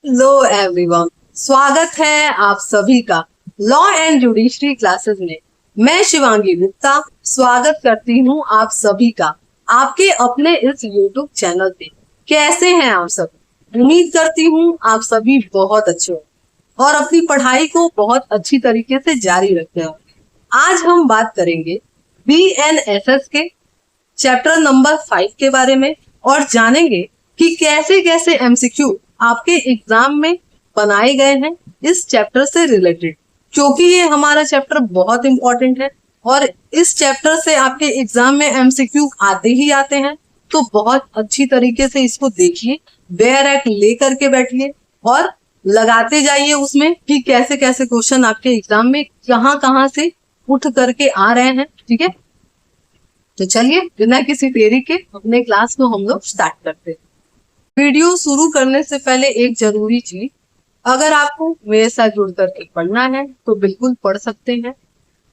Hello everyone, स्वागत है आप सभी का लॉ एंड जुडिशरी क्लासेस में। मैं शिवांगी गुप्ता स्वागत करती हूँ आप सभी का आपके अपने इस यूट्यूब चैनल पे। कैसे हैं आप सब? उम्मीद करती हूँ आप सभी बहुत अच्छे हो और अपनी पढ़ाई को बहुत अच्छी तरीके से जारी रखते हो। आज हम बात करेंगे BNSS के चैप्टर नंबर 5 के बारे में और जानेंगे कि कैसे कैसे MCQ आपके एग्जाम में बनाए गए हैं इस चैप्टर से रिलेटेड, क्योंकि ये हमारा चैप्टर बहुत इंपॉर्टेंट है और इस चैप्टर से आपके एग्जाम में MCQ आते ही आते हैं। तो बहुत अच्छी तरीके से इसको देखिए, बेयर एट ले करके बैठिए और लगाते जाइए उसमें कि कैसे कैसे क्वेश्चन आपके एग्जाम में कहाँ से उठ करके आ रहे हैं। ठीक है, तो चलिए बिना किसी देरी के अपने क्लास को हम लोग स्टार्ट करते हैं। वीडियो शुरू करने से पहले एक जरूरी चीज, अगर आपको मेरे साथ जुड़ करके पढ़ना है तो बिल्कुल पढ़ सकते हैं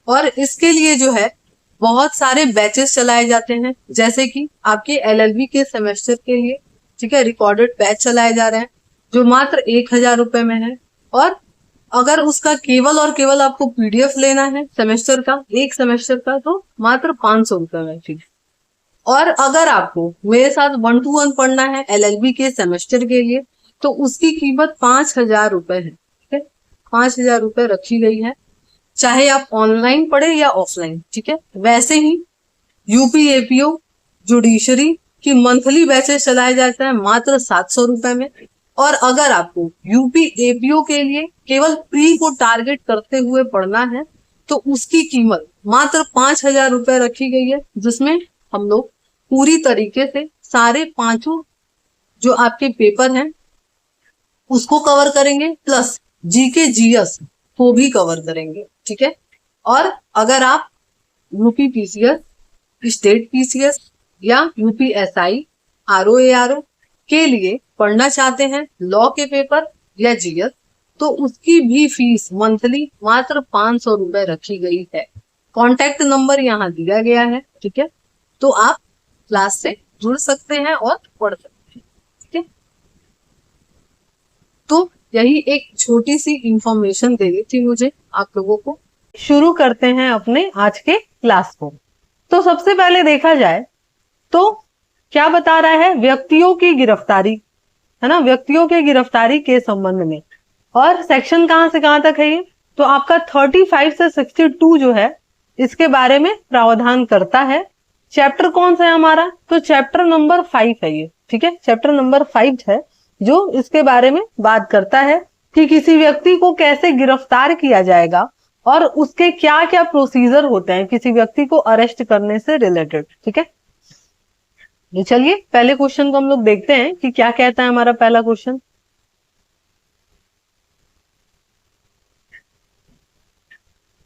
और इसके लिए जो है बहुत सारे बैचेस चलाए जाते हैं, जैसे कि आपके LLB के सेमेस्टर के लिए ठीक है रिकॉर्डेड बैच चलाए जा रहे हैं जो मात्र 1000 रुपए में है। और अगर उसका केवल और केवल आपको PDF लेना है सेमेस्टर का, एक सेमेस्टर का, तो मात्र 500 रुपए में फीस। और अगर आपको मेरे साथ 1 to 1 पढ़ना है LLB के सेमेस्टर के लिए तो उसकी कीमत 5000 रुपए है। ठीक है, 5000 रुपए रखी गई है, चाहे आप ऑनलाइन पढ़े या ऑफलाइन। ठीक है, वैसे ही यूपी APO जुडिशरी की मंथली बैचेस चलाए जाते हैं मात्र 700 रुपए में। और अगर आपको यूपी APO के लिए केवल प्री को टारगेट करते हुए पढ़ना है तो उसकी कीमत मात्र 5000 रुपए रखी गई है, जिसमें हम लोग पूरी तरीके से सारे पांचों जो आपके पेपर हैं उसको कवर करेंगे, प्लस GK GS को भी कवर करेंगे। ठीक है, और अगर आप यूपी PCS, स्टेट PCS या यूपी SI RO ARO के लिए पढ़ना चाहते हैं लॉ के पेपर या GS, तो उसकी भी फीस मंथली मात्र 500 रुपए रखी गई है। कॉन्टेक्ट नंबर यहाँ दिया गया है। ठीक है, तो आप क्लास से जुड़ सकते हैं और पढ़ सकते हैं। ठीक है, तो यही एक छोटी सी इंफॉर्मेशन देनी थी मुझे आप लोगों को। शुरू करते हैं अपने आज के क्लास को। तो सबसे पहले देखा जाए तो क्या बता रहा है, व्यक्तियों की गिरफ्तारी, है ना, व्यक्तियों के गिरफ्तारी के संबंध में। और सेक्शन कहां से कहां तक है ये, तो आपका 35 से 62 जो है इसके बारे में प्रावधान करता है। चैप्टर कौन सा है हमारा, तो चैप्टर नंबर 5 है ये। ठीक है, चैप्टर नंबर 5 है जो इसके बारे में बात करता है कि किसी व्यक्ति को कैसे गिरफ्तार किया जाएगा और उसके क्या क्या प्रोसीजर होते हैं किसी व्यक्ति को अरेस्ट करने से रिलेटेड। ठीक है, तो चलिए पहले क्वेश्चन को हम लोग देखते हैं कि क्या कहता है हमारा पहला क्वेश्चन।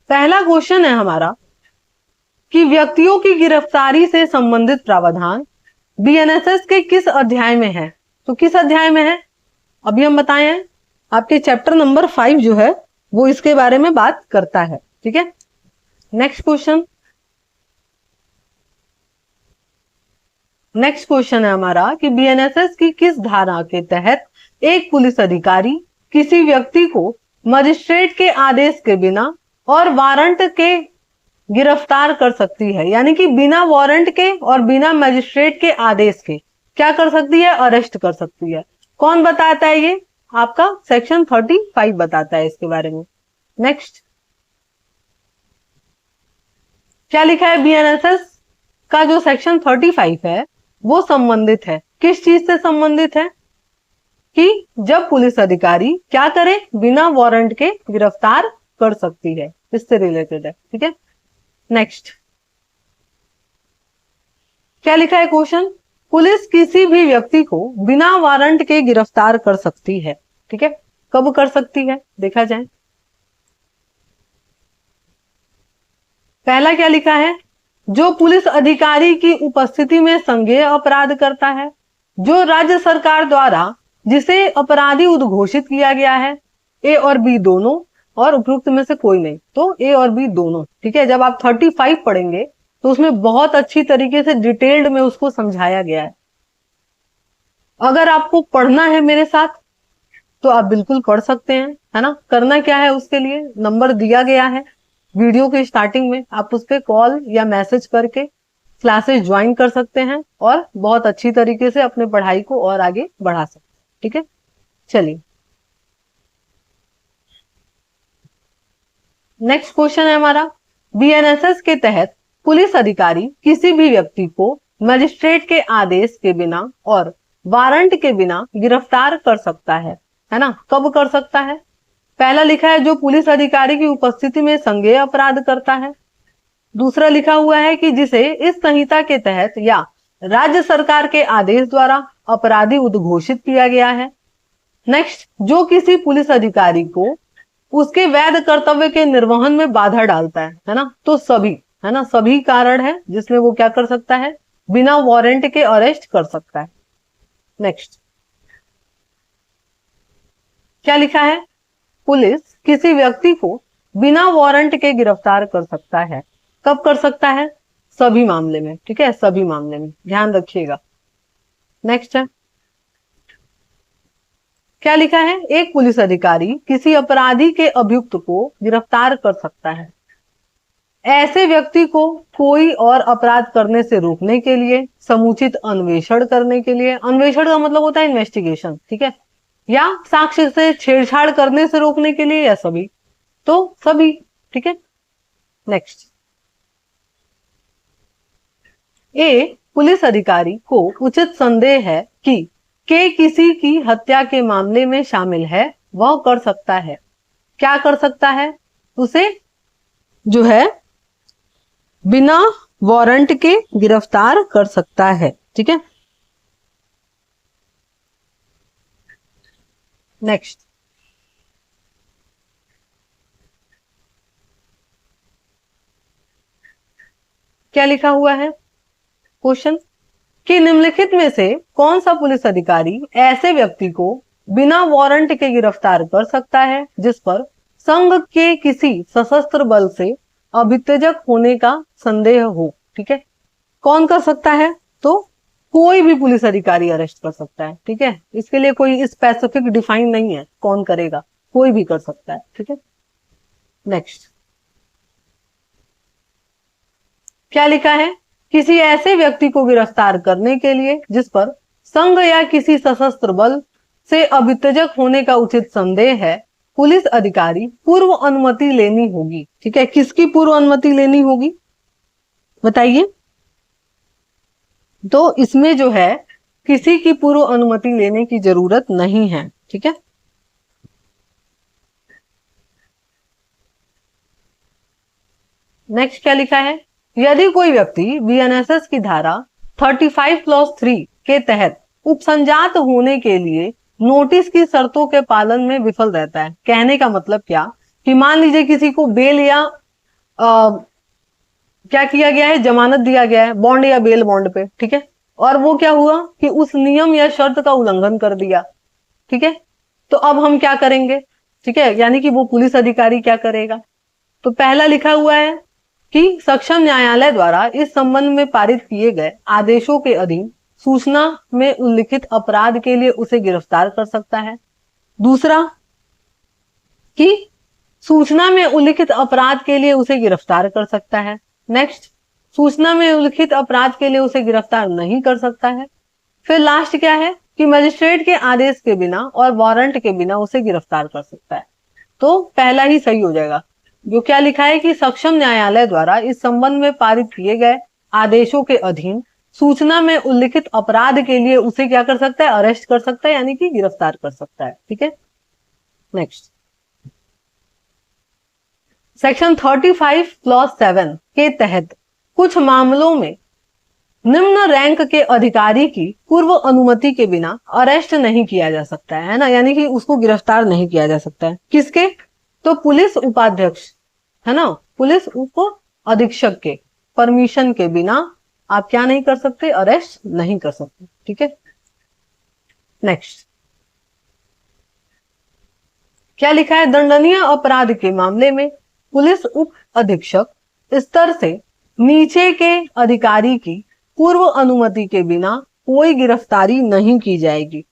पहला क्वेश्चन है हमारा कि व्यक्तियों की गिरफ्तारी से संबंधित प्रावधान BNSS के किस अध्याय में है। तो किस अध्याय में है अभी हम बताए हैं, आपके चैप्टर नंबर 5 जो है वो इसके बारे में बात करता है। ठीक है, नेक्स्ट क्वेश्चन। नेक्स्ट क्वेश्चन है हमारा कि BNSS की किस धारा के तहत एक पुलिस अधिकारी किसी व्यक्ति को मजिस्ट्रेट के आदेश के बिना और वारंट के गिरफ्तार कर सकती है, यानी कि बिना वारंट के और बिना मजिस्ट्रेट के आदेश के क्या कर सकती है, अरेस्ट कर सकती है। कौन बताता है ये, आपका सेक्शन 35 बताता है इसके बारे में। नेक्स्ट क्या लिखा है, BNSS का जो सेक्शन 35 है वो संबंधित है, किस चीज से संबंधित है, कि जब पुलिस अधिकारी क्या करे, बिना वारंट के गिरफ्तार कर सकती है, इससे रिलेटेड है। ठीक है, नेक्स्ट क्या लिखा है क्वेश्चन, पुलिस किसी भी व्यक्ति को बिना वारंट के गिरफ्तार कर सकती है। ठीक है, कब कर सकती है देखा जाए। पहला क्या लिखा है, जो पुलिस अधिकारी की उपस्थिति में संज्ञेय अपराध करता है, जो राज्य सरकार द्वारा जिसे अपराधी उद्घोषित किया गया है, A और B दोनों, और उपयुक्त में से कोई नहीं, तो A और B दोनों। ठीक है, जब आप 35 पढ़ेंगे तो उसमें बहुत अच्छी तरीके से डिटेल्ड में उसको समझाया गया है। अगर आपको पढ़ना है मेरे साथ तो आप बिल्कुल पढ़ सकते हैं, है ना। करना क्या है, उसके लिए नंबर दिया गया है वीडियो के स्टार्टिंग में, आप उस पर कॉल या मैसेज करके क्लासेस ज्वाइन कर सकते हैं और बहुत अच्छी तरीके से अपने पढ़ाई को और आगे बढ़ा सकते हैं। ठीक है, चलिए नेक्स्ट क्वेश्चन है हमारा, बीएनएसएस के तहत पुलिस अधिकारी किसी भी व्यक्ति को मजिस्ट्रेट के आदेश के बिना और वारंट के बिना गिरफ्तार कर सकता है ना। कब कर सकता है? पहला लिखा है जो पुलिस अधिकारी की उपस्थिति में संज्ञेय अपराध करता है। दूसरा लिखा हुआ है कि जिसे इस संहिता के तहत या राज्य सरकार के आदेश द्वारा अपराधी उद्घोषित किया गया है। नेक्स्ट, जो किसी पुलिस अधिकारी को उसके वैध कर्तव्य के निर्वहन में बाधा डालता है ना। तो सभी, है ना, सभी कारण है जिसमें वो क्या कर सकता है, बिना वारंट के अरेस्ट कर सकता है। नेक्स्ट क्या लिखा है, पुलिस किसी व्यक्ति को बिना वारंट के गिरफ्तार कर सकता है। कब कर सकता है? सभी मामले में। ठीक है, सभी मामले में, ध्यान रखिएगा। नेक्स्ट है, क्या लिखा है, एक पुलिस अधिकारी किसी अपराधी के अभियुक्त को गिरफ्तार कर सकता है ऐसे व्यक्ति को कोई और अपराध करने से रोकने के लिए, समुचित अन्वेषण करने के लिए, अन्वेषण का मतलब होता है इन्वेस्टिगेशन, ठीक है, या साक्ष्य से छेड़छाड़ करने से रोकने के लिए, या सभी। तो सभी। ठीक है, नेक्स्ट, ए पुलिस अधिकारी को उचित संदेह है कि के किसी की हत्या के मामले में शामिल है, वह कर सकता है। क्या कर सकता है? उसे जो है बिना वारंट के गिरफ्तार कर सकता है। ठीक है, नेक्स्ट, क्या लिखा हुआ है क्वेश्चन कि निम्नलिखित में से कौन सा पुलिस अधिकारी ऐसे व्यक्ति को बिना वारंट के गिरफ्तार कर सकता है जिस पर संघ के किसी सशस्त्र बल से अभित्यजक होने का संदेह हो। ठीक है, कौन कर सकता है? तो कोई भी पुलिस अधिकारी अरेस्ट कर सकता है। ठीक है, इसके लिए कोई स्पेसिफिक डिफाइन नहीं है कौन करेगा, कोई भी कर सकता है। ठीक है, नेक्स्ट, क्या लिखा है, किसी ऐसे व्यक्ति को गिरफ्तार करने के लिए जिस पर संघ या किसी सशस्त्र बल से अभित्यजक होने का उचित संदेह है, पुलिस अधिकारी पूर्व अनुमति लेनी होगी। ठीक है, किसकी पूर्व अनुमति लेनी होगी बताइए? तो इसमें जो है किसी की पूर्व अनुमति लेने की जरूरत नहीं है। ठीक है, नेक्स्ट क्या लिखा है, यदि कोई व्यक्ति बीएनएसएस की धारा 35 के तहत उपसंजात होने के लिए नोटिस की शर्तों के पालन में विफल रहता है। कहने का मतलब क्या कि मान लीजिए किसी को बेल या क्या किया गया है, जमानत दिया गया है बॉन्ड या बेल बॉन्ड पे। ठीक है, और वो क्या हुआ कि उस नियम या शर्त का उल्लंघन कर दिया। ठीक है, तो अब हम क्या करेंगे? ठीक है, यानी कि वो पुलिस अधिकारी क्या करेगा? तो पहला लिखा हुआ है कि सक्षम न्यायालय द्वारा इस संबंध में पारित किए गए आदेशों के अधीन सूचना में उल्लिखित अपराध के लिए उसे गिरफ्तार कर सकता है। दूसरा कि सूचना में उल्लिखित अपराध के लिए उसे गिरफ्तार कर सकता है। नेक्स्ट, सूचना में उल्लिखित अपराध के लिए उसे गिरफ्तार नहीं कर सकता है। फिर लास्ट क्या है कि मजिस्ट्रेट के आदेश के बिना और वारंट के बिना उसे गिरफ्तार कर सकता है। तो पहला ही सही हो जाएगा, जो क्या लिखा है कि सक्षम न्यायालय द्वारा इस संबंध में पारित किए गए आदेशों के अधीन सूचना में उल्लिखित अपराध के लिए उसे क्या कर सकता है? अरेस्ट कर सकता है, यानी कि गिरफ्तार कर सकता है। ठीक है, नेक्स्ट, सेक्शन 35 क्लॉज 7 के तहत कुछ मामलों में निम्न रैंक के अधिकारी की पूर्व अनुमति के बिना अरेस्ट नहीं किया जा सकता है ना, यानी कि उसको गिरफ्तार नहीं किया जा सकता है। किसके? तो पुलिस उपाध्यक्ष, है ना, पुलिस उप अधीक्षक के परमिशन के बिना आप क्या नहीं कर सकते? अरेस्ट नहीं कर सकते। ठीक है, नेक्स्ट, क्या लिखा है, दंडनीय अपराध के मामले में पुलिस उप अधीक्षक स्तर से नीचे के अधिकारी की पूर्व अनुमति के बिना कोई गिरफ्तारी नहीं की जाएगी।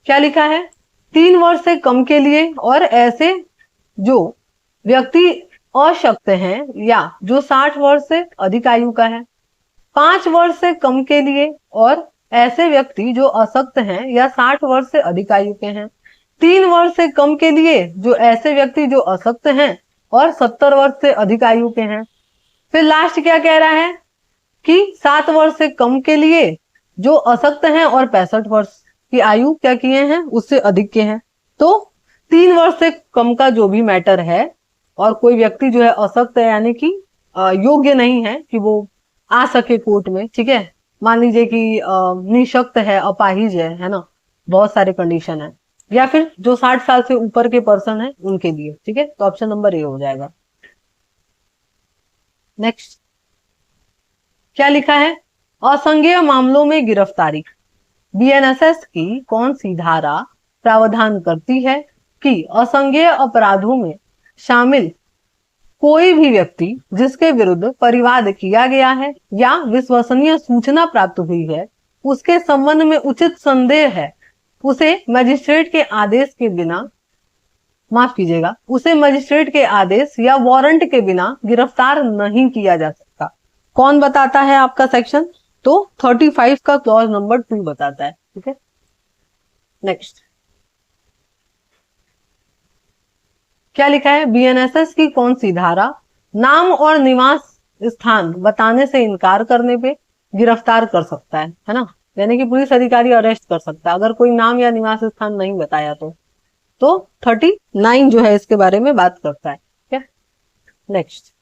क्या लिखा है? 3 वर्ष से कम के लिए और ऐसे जो व्यक्ति अशक्त हैं या जो 60 वर्ष से अधिक आयु का है। 5 वर्ष से कम के लिए और ऐसे व्यक्ति जो अशक्त हैं या 60 वर्ष से अधिक आयु के हैं। 3 वर्ष से कम के लिए जो ऐसे व्यक्ति जो अशक्त हैं और 70 वर्ष से अधिक आयु के हैं। फिर लास्ट क्या कह रहा है कि 7 वर्ष से कम के लिए जो अशक्त हैं और 65 वर्ष की आयु क्या किए हैं उससे अधिक के हैं। तो 3 वर्ष से कम का जो भी मैटर है और कोई व्यक्ति जो है अशक्त है यानी कि योग्य नहीं है कि वो आ सके कोर्ट में, ठीक है। मान लीजिए कि निशक्त है, अपाहिज है ना, बहुत सारे कंडीशन है, या फिर जो 60 साल से ऊपर के पर्सन है उनके लिए, ठीक है। तो ऑप्शन नंबर ए हो जाएगा। नेक्स्ट क्या लिखा है? असंज्ञेय मामलों में गिरफ्तारी बीएनएसएस की कौन सी धारा प्रावधान करती है कि असंज्ञेय अपराधों में शामिल कोई भी व्यक्ति जिसके विरुद्ध परिवाद किया गया है या विश्वसनीय सूचना प्राप्त हुई है उसके संबंध में उचित संदेह है उसे मजिस्ट्रेट के आदेश के बिना, माफ कीजिएगा, उसे मजिस्ट्रेट के आदेश या वारंट के बिना गिरफ्तार नहीं किया जा सकता। कौन बताता है आपका सेक्शन? तो 35 का क्लॉज नंबर 2 बताता है, ठीक है। नेक्स्ट क्या लिखा है? बीएनएसएस की कौन सी धारा नाम और निवास स्थान बताने से इनकार करने पे गिरफ्तार कर सकता है ना, यानी कि पुलिस अधिकारी अरेस्ट कर सकता है अगर कोई नाम या निवास स्थान नहीं बताया तो 39 जो है इसके बारे में बात करता है, क्या। नेक्स्ट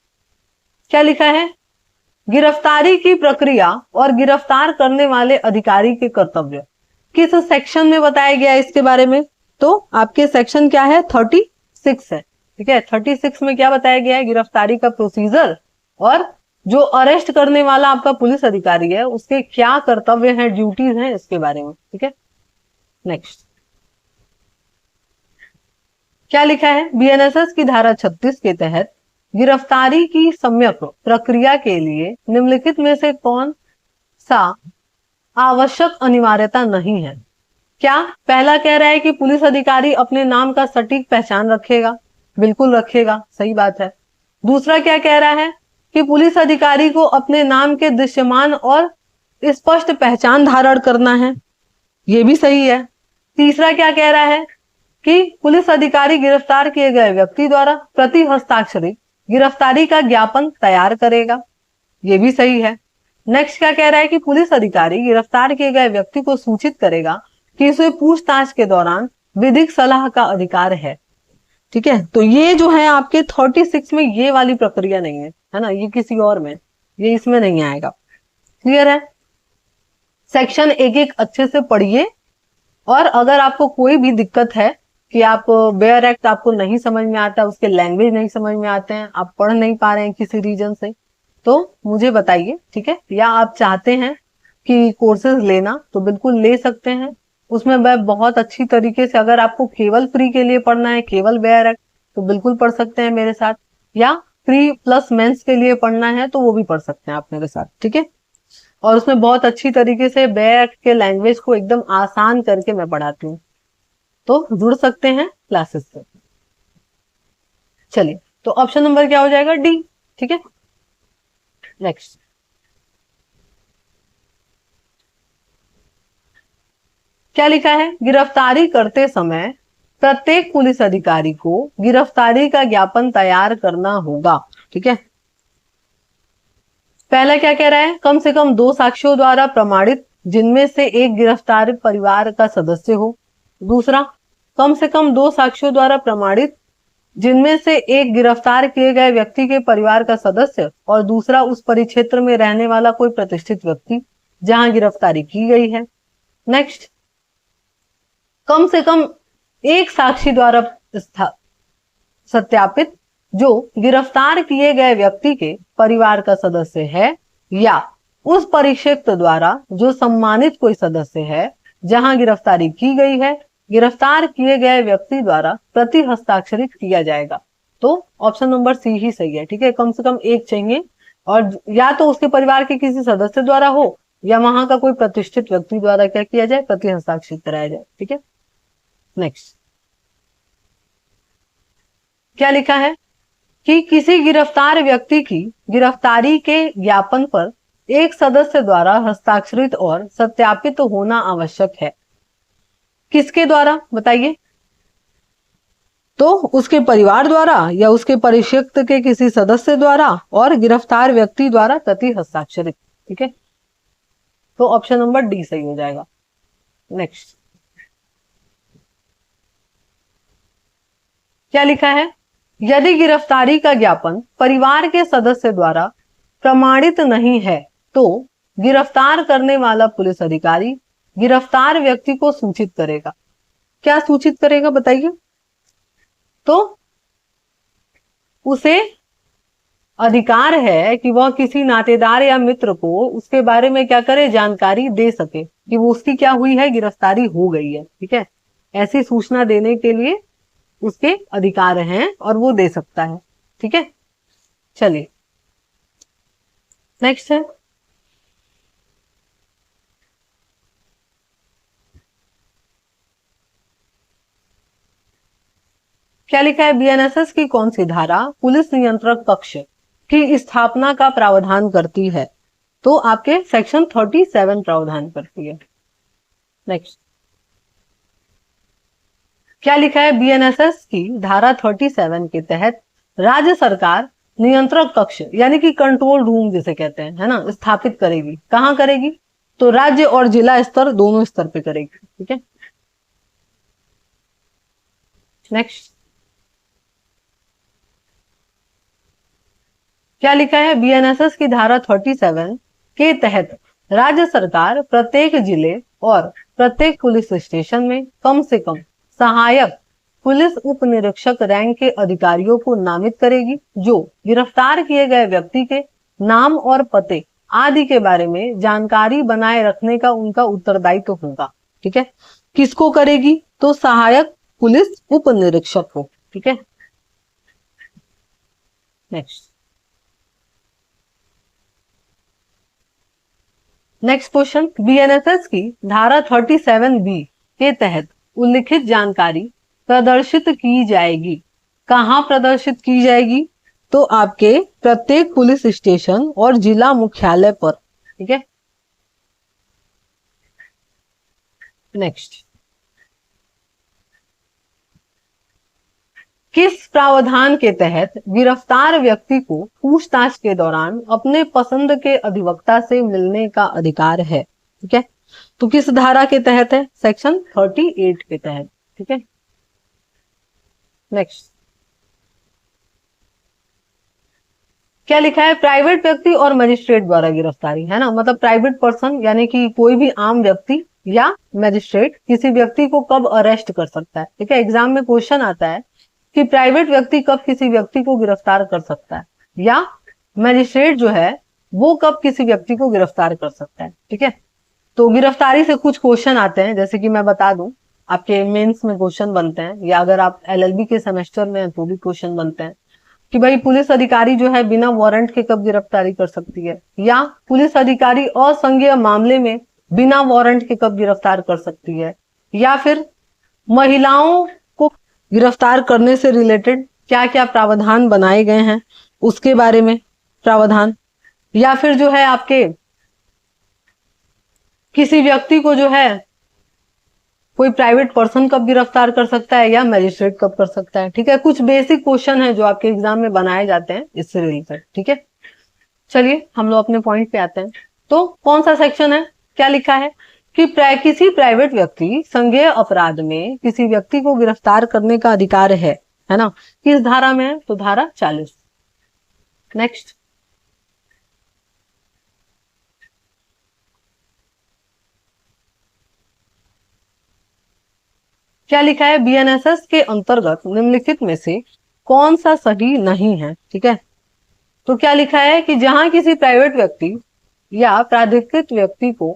क्या लिखा है? गिरफ्तारी की प्रक्रिया और गिरफ्तार करने वाले अधिकारी के कर्तव्य किस सेक्शन में बताया गया है इसके बारे में? तो आपके सेक्शन क्या है? 36 है, ठीक है। 36 में क्या बताया गया है? गिरफ्तारी का प्रोसीजर और जो अरेस्ट करने वाला आपका पुलिस अधिकारी है उसके क्या कर्तव्य हैं, ड्यूटीज हैं, इसके बारे में, ठीक है। नेक्स्ट क्या लिखा है? बीएनएसएस की धारा 36 के तहत गिरफ्तारी की सम्यक प्रक्रिया के लिए निम्नलिखित में से कौन सा आवश्यक अनिवार्यता नहीं है? क्या पहला कह रहा है कि पुलिस अधिकारी अपने नाम का सटीक पहचान रखेगा? बिल्कुल रखेगा, सही बात है। दूसरा क्या कह रहा है कि पुलिस अधिकारी को अपने नाम के दृश्यमान और स्पष्ट पहचान धारण करना है, ये भी सही है। तीसरा क्या कह रहा है कि पुलिस अधिकारी गिरफ्तार किए गए व्यक्ति द्वारा प्रति हस्ताक्षरित गिरफ्तारी का ज्ञापन तैयार करेगा, ये भी सही है। नेक्स्ट क्या कह रहा है कि पुलिस अधिकारी गिरफ्तार किए गए व्यक्ति को सूचित करेगा कि उसे पूछताछ के दौरान विधिक सलाह का अधिकार है, ठीक है। तो ये जो है आपके 36 में ये वाली प्रक्रिया नहीं है ना, ये किसी और में, ये इसमें नहीं आएगा। क्लियर है? सेक्शन एक एक अच्छे से पढ़िए और अगर आपको कोई भी दिक्कत है कि आप बेयर एक्ट आपको नहीं समझ में आता, उसके लैंग्वेज नहीं समझ में आते हैं, आप पढ़ नहीं पा रहे हैं किसी रीजन से, तो मुझे बताइए, ठीक है। या आप चाहते हैं कि कोर्सेज लेना तो बिल्कुल ले सकते हैं, उसमें मैं बहुत अच्छी तरीके से, अगर आपको केवल प्री के लिए पढ़ना है, केवल बेयर एक्ट, तो बिल्कुल पढ़ सकते हैं मेरे साथ, या प्री प्लस मेंस के लिए पढ़ना है तो वो भी पढ़ सकते हैं आप मेरे साथ, ठीक है। और उसमें बहुत अच्छी तरीके से बेयर एक्ट के लैंग्वेज को एकदम आसान करके मैं पढ़ाती हूँ, तो जुड़ सकते हैं क्लासेस से। चलिए, तो ऑप्शन नंबर क्या हो जाएगा? डी, ठीक है। नेक्स्ट क्या लिखा है? गिरफ्तारी करते समय प्रत्येक पुलिस अधिकारी को गिरफ्तारी का ज्ञापन तैयार करना होगा, ठीक है। पहला क्या कह रहा है? कम से कम 2 साक्ष्यों द्वारा प्रमाणित जिनमें से एक गिरफ्तार परिवार का सदस्य हो। दूसरा, कम से कम 2 साक्ष्यों द्वारा प्रमाणित जिनमें से एक गिरफ्तार किए गए व्यक्ति के परिवार का सदस्य और दूसरा उस परिक्षेत्र में रहने वाला कोई प्रतिष्ठित व्यक्ति जहां गिरफ्तारी की गई है। नेक्स्ट, कम से कम एक साक्षी द्वारा सत्यापित जो गिरफ्तार किए गए व्यक्ति के परिवार का सदस्य है या उस परिक्षेत्र द्वारा जो सम्मानित कोई सदस्य है जहां गिरफ्तारी की गई है, गिरफ्तार किए गए व्यक्ति द्वारा प्रति हस्ताक्षरित किया जाएगा। तो ऑप्शन नंबर सी ही सही है, ठीक है। कम से कम एक चाहिए और या तो उसके परिवार के किसी सदस्य द्वारा हो या वहां का कोई प्रतिष्ठित व्यक्ति द्वारा क्या किया जाए? प्रति हस्ताक्षरित कराया जाए, ठीक है। नेक्स्ट क्या लिखा है कि किसी गिरफ्तार व्यक्ति की गिरफ्तारी के ज्ञापन पर एक सदस्य द्वारा हस्ताक्षरित और सत्यापित होना आवश्यक है। किसके द्वारा बताइए? तो उसके परिवार द्वारा या उसके परिषद के किसी सदस्य द्वारा और गिरफ्तार व्यक्ति द्वारा प्रति हस्ताक्षरित। ठीक है, तो ऑप्शन नंबर डी सही हो जाएगा। नेक्स्ट क्या लिखा है? यदि गिरफ्तारी का ज्ञापन परिवार के सदस्य द्वारा प्रमाणित नहीं है तो गिरफ्तार करने वाला पुलिस अधिकारी गिरफ्तार व्यक्ति को सूचित करेगा। क्या सूचित करेगा बताइए? तो उसे अधिकार है कि वह किसी नातेदार या मित्र को उसके बारे में क्या करे, जानकारी दे सके कि वो उसकी क्या हुई है, गिरफ्तारी हो गई है। ठीक है, ऐसी सूचना देने के लिए उसके अधिकार हैं और वो दे सकता है। ठीक है, चलिए नेक्स्ट है क्या लिखा है? बीएनएसएस की कौन सी धारा पुलिस नियंत्रक कक्ष की स्थापना का प्रावधान करती है? तो आपके सेक्शन 37 प्रावधान करती है। नेक्स्ट क्या लिखा है? बीएनएसएस की धारा 37 के तहत राज्य सरकार नियंत्रक कक्ष यानी कि कंट्रोल रूम जिसे कहते हैं, है ना, स्थापित करेगी। कहां करेगी? तो राज्य और जिला स्तर दोनों स्तर पे करेगी। ठीक है, नेक्स्ट क्या लिखा है? बीएनएसएस की धारा 37 के तहत राज्य सरकार प्रत्येक जिले और प्रत्येक पुलिस स्टेशन में कम से कम सहायक पुलिस उप निरीक्षक रैंक के अधिकारियों को नामित करेगी जो गिरफ्तार किए गए व्यक्ति के नाम और पते आदि के बारे में जानकारी बनाए रखने का उनका उत्तरदायित्व होगा। ठीक है, किसको करेगी? तो सहायक पुलिस उप निरीक्षक को। ठीक है, नेक्स्ट क्वेश्चन, बीएनएसएस की धारा 37B के तहत उल्लिखित जानकारी प्रदर्शित की जाएगी। कहां प्रदर्शित की जाएगी? तो आपके प्रत्येक पुलिस स्टेशन और जिला मुख्यालय पर। ठीक है, नेक्स्ट किस प्रावधान के तहत गिरफ्तार व्यक्ति को पूछताछ के दौरान अपने पसंद के अधिवक्ता से मिलने का अधिकार है? ठीक है, तो किस धारा के तहत है? सेक्शन 38 के तहत। ठीक है, नेक्स्ट क्या लिखा है? प्राइवेट व्यक्ति और मजिस्ट्रेट द्वारा गिरफ्तारी, है ना, मतलब प्राइवेट पर्सन यानी कि कोई भी आम व्यक्ति या मजिस्ट्रेट किसी व्यक्ति को कब अरेस्ट कर सकता है। ठीक है, एग्जाम में क्वेश्चन आता है कि प्राइवेट व्यक्ति कब किसी व्यक्ति को गिरफ्तार कर सकता है या मजिस्ट्रेट जो है वो कब किसी व्यक्ति को गिरफ्तार कर सकता है। ठीक है, तो गिरफ्तारी से कुछ क्वेश्चन आते हैं, जैसे कि मैं बता दूं आपके मेंस में क्वेश्चन बनते हैं या अगर आप एलएलबी के सेमेस्टर में तो भी क्वेश्चन बनते हैं कि भाई पुलिस अधिकारी जो है बिना वारंट के कब गिरफ्तारी कर सकती है, या पुलिस अधिकारी असंज्ञेय मामले में बिना वारंट के कब गिरफ्तार कर सकती है, या फिर महिलाओं को गिरफ्तार करने से रिलेटेड क्या क्या प्रावधान बनाए गए हैं उसके बारे में प्रावधान, या फिर जो है आपके किसी व्यक्ति को जो है कोई प्राइवेट पर्सन कब गिरफ्तार कर सकता है या मजिस्ट्रेट कब कर सकता है। ठीक है, कुछ बेसिक क्वेश्चन है जो आपके एग्जाम में बनाए जाते हैं इससे रिलेटेड। ठीक है, चलिए हम लोग अपने पॉइंट पे आते हैं। तो कौन सा सेक्शन है, क्या लिखा है कि किसी प्राइवेट व्यक्ति संज्ञेय अपराध में किसी व्यक्ति को गिरफ्तार करने का अधिकार है ना, किस धारा में है? तो धारा 40। नेक्स्ट क्या लिखा है? बीएनएसएस के अंतर्गत निम्नलिखित में से कौन सा सही नहीं है। ठीक है, तो क्या लिखा है कि जहां किसी प्राइवेट व्यक्ति या प्राधिकृत व्यक्ति को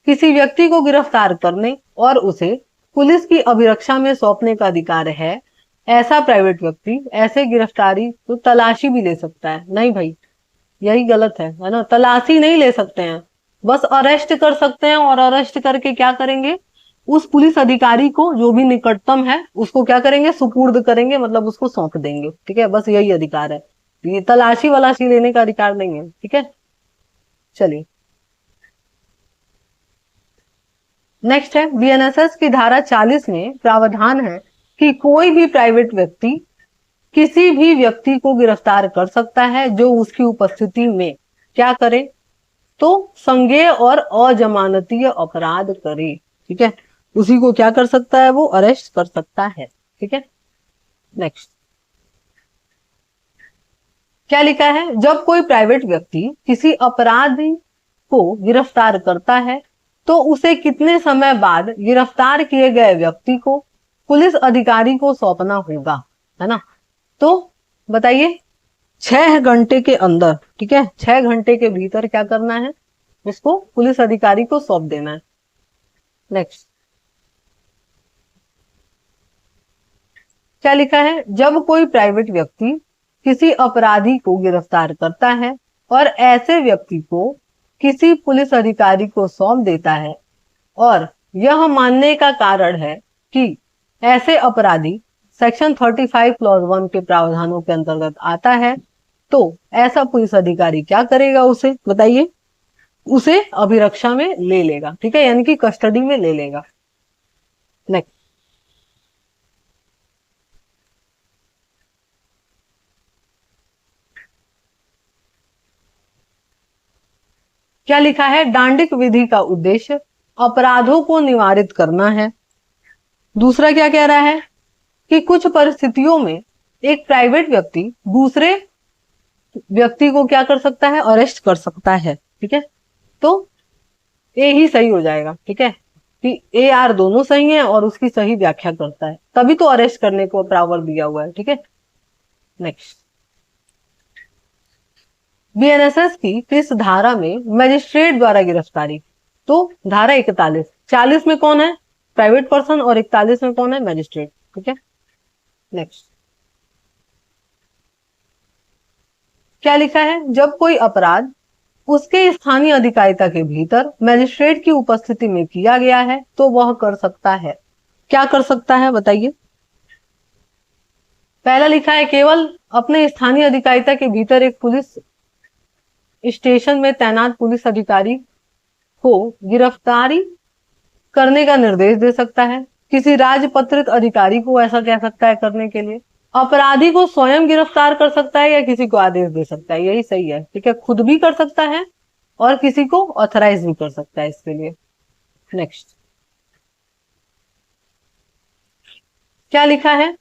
किसी व्यक्ति को गिरफ्तार करने और उसे पुलिस की अभिरक्षा में सौंपने का अधिकार है, ऐसा प्राइवेट व्यक्ति ऐसे गिरफ्तारी तो तलाशी भी ले सकता है। नहीं भाई, यही गलत है ना, तलाशी नहीं ले सकते हैं, बस अरेस्ट कर सकते हैं और अरेस्ट करके क्या करेंगे, उस पुलिस अधिकारी को जो भी निकटतम है उसको क्या करेंगे, सुपुर्द करेंगे, मतलब उसको सौंप देंगे। ठीक है, बस यही अधिकार है, ये तलाशी वलाशी लेने का अधिकार नहीं है। ठीक है, चलिए नेक्स्ट है बीएनएसएस की धारा 40 में प्रावधान है कि कोई भी प्राइवेट व्यक्ति किसी भी व्यक्ति को गिरफ्तार कर सकता है जो उसकी उपस्थिति में क्या करे, तो संज्ञेय और अजमानतीय अपराध करे। ठीक है, उसी को क्या कर सकता है, वो अरेस्ट कर सकता है। ठीक है, नेक्स्ट क्या लिखा है, जब कोई प्राइवेट व्यक्ति किसी अपराधी को गिरफ्तार करता है तो उसे कितने समय बाद गिरफ्तार किए गए व्यक्ति को पुलिस अधिकारी को सौंपना होगा, है ना। तो बताइए 6 घंटे के अंदर, ठीक है, 6 घंटे के भीतर क्या करना है, इसको पुलिस अधिकारी को सौंप देना है। नेक्स्ट क्या लिखा है, जब कोई प्राइवेट व्यक्ति किसी अपराधी को गिरफ्तार करता है और ऐसे व्यक्ति को किसी पुलिस अधिकारी को सौंप देता है और यह मानने का कारण है कि ऐसे अपराधी सेक्शन 35 क्लॉज 1 के प्रावधानों के अंतर्गत आता है, तो ऐसा पुलिस अधिकारी क्या करेगा, उसे बताइए, उसे अभिरक्षा में ले लेगा। ठीक है, यानी कि कस्टडी में ले लेगा। नेक्स्ट क्या लिखा है, डांडिक विधि का उद्देश्य अपराधों को निवारित करना है। दूसरा क्या कह रहा है कि कुछ परिस्थितियों में एक प्राइवेट व्यक्ति दूसरे व्यक्ति को क्या कर सकता है, अरेस्ट कर सकता है। ठीक है, तो ए ही सही हो जाएगा। ठीक है, कि ए आर दोनों सही है और उसकी सही व्याख्या करता है, तभी तो अरेस्ट करने को पावर दिया हुआ है। ठीक है, नेक्स्ट बीएनएसएस की किस धारा में मजिस्ट्रेट द्वारा गिरफ्तारी, तो धारा 41, 40 में कौन है, प्राइवेट पर्सन, और 41 में कौन है, मजिस्ट्रेट। ठीक है, नेक्स्ट क्या लिखा है, जब कोई अपराध उसके स्थानीय अधिकारिता के भीतर मजिस्ट्रेट की उपस्थिति में किया गया है तो वह कर सकता है, क्या कर सकता है बताइए। पहला लिखा है, केवल अपने स्थानीय अधिकारिता के भीतर एक पुलिस स्टेशन में तैनात पुलिस अधिकारी को गिरफ्तारी करने का निर्देश दे सकता है। किसी राजपत्रित अधिकारी को ऐसा कह सकता है करने के लिए। अपराधी को स्वयं गिरफ्तार कर सकता है या किसी को आदेश दे सकता है, यही सही है। ठीक है, खुद भी कर सकता है और किसी को ऑथराइज भी कर सकता है इसके लिए। नेक्स्ट क्या लिखा है,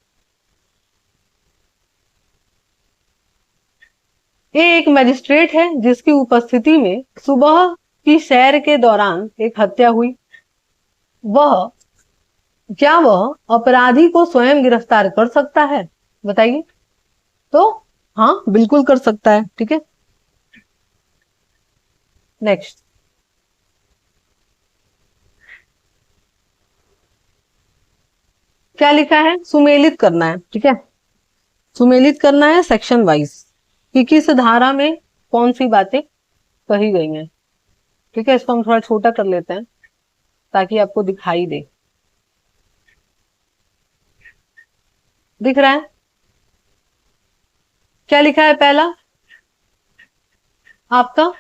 ये एक मजिस्ट्रेट है जिसकी उपस्थिति में सुबह की सैर के दौरान एक हत्या हुई, वह अपराधी को स्वयं गिरफ्तार कर सकता है, बताइए। तो हाँ, बिल्कुल कर सकता है। ठीक है, नेक्स्ट क्या लिखा है, सुमेलित करना है। ठीक है, सुमेलित करना है सेक्शन वाइज कि किस धारा में कौन सी बातें कही गई हैं। ठीक है, इसको हम थोड़ा छोटा कर लेते हैं ताकि आपको दिखाई दे। दिख रहा है क्या लिखा है, पहला आपका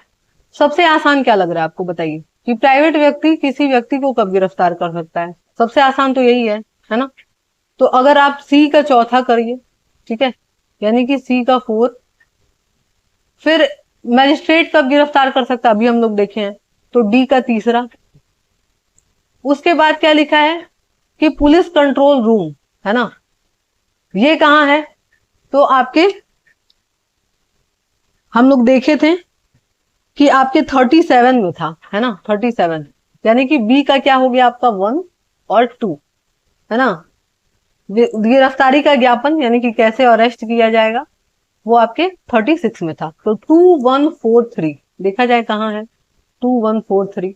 सबसे आसान क्या लग रहा है आपको, बताइए कि प्राइवेट व्यक्ति किसी व्यक्ति को कब गिरफ्तार कर सकता है। सबसे आसान तो यही है ना। तो अगर आप सी का चौथा करिए, ठीक है, यानी कि सी का 4, फिर मजिस्ट्रेट कब गिरफ्तार कर सकता है अभी हम लोग देखे हैं, तो डी का तीसरा। उसके बाद क्या लिखा है कि पुलिस कंट्रोल रूम, है ना, ये कहां है, तो आपके हम लोग देखे थे कि आपके 37 में था, है ना, 37, यानी कि बी का क्या हो गया आपका 1 और 2, है ना। गिरफ्तारी का ज्ञापन यानी कि कैसे अरेस्ट किया जाएगा, वो आपके 36 में था। तो 2143 देखा जाए कहां है, 2143,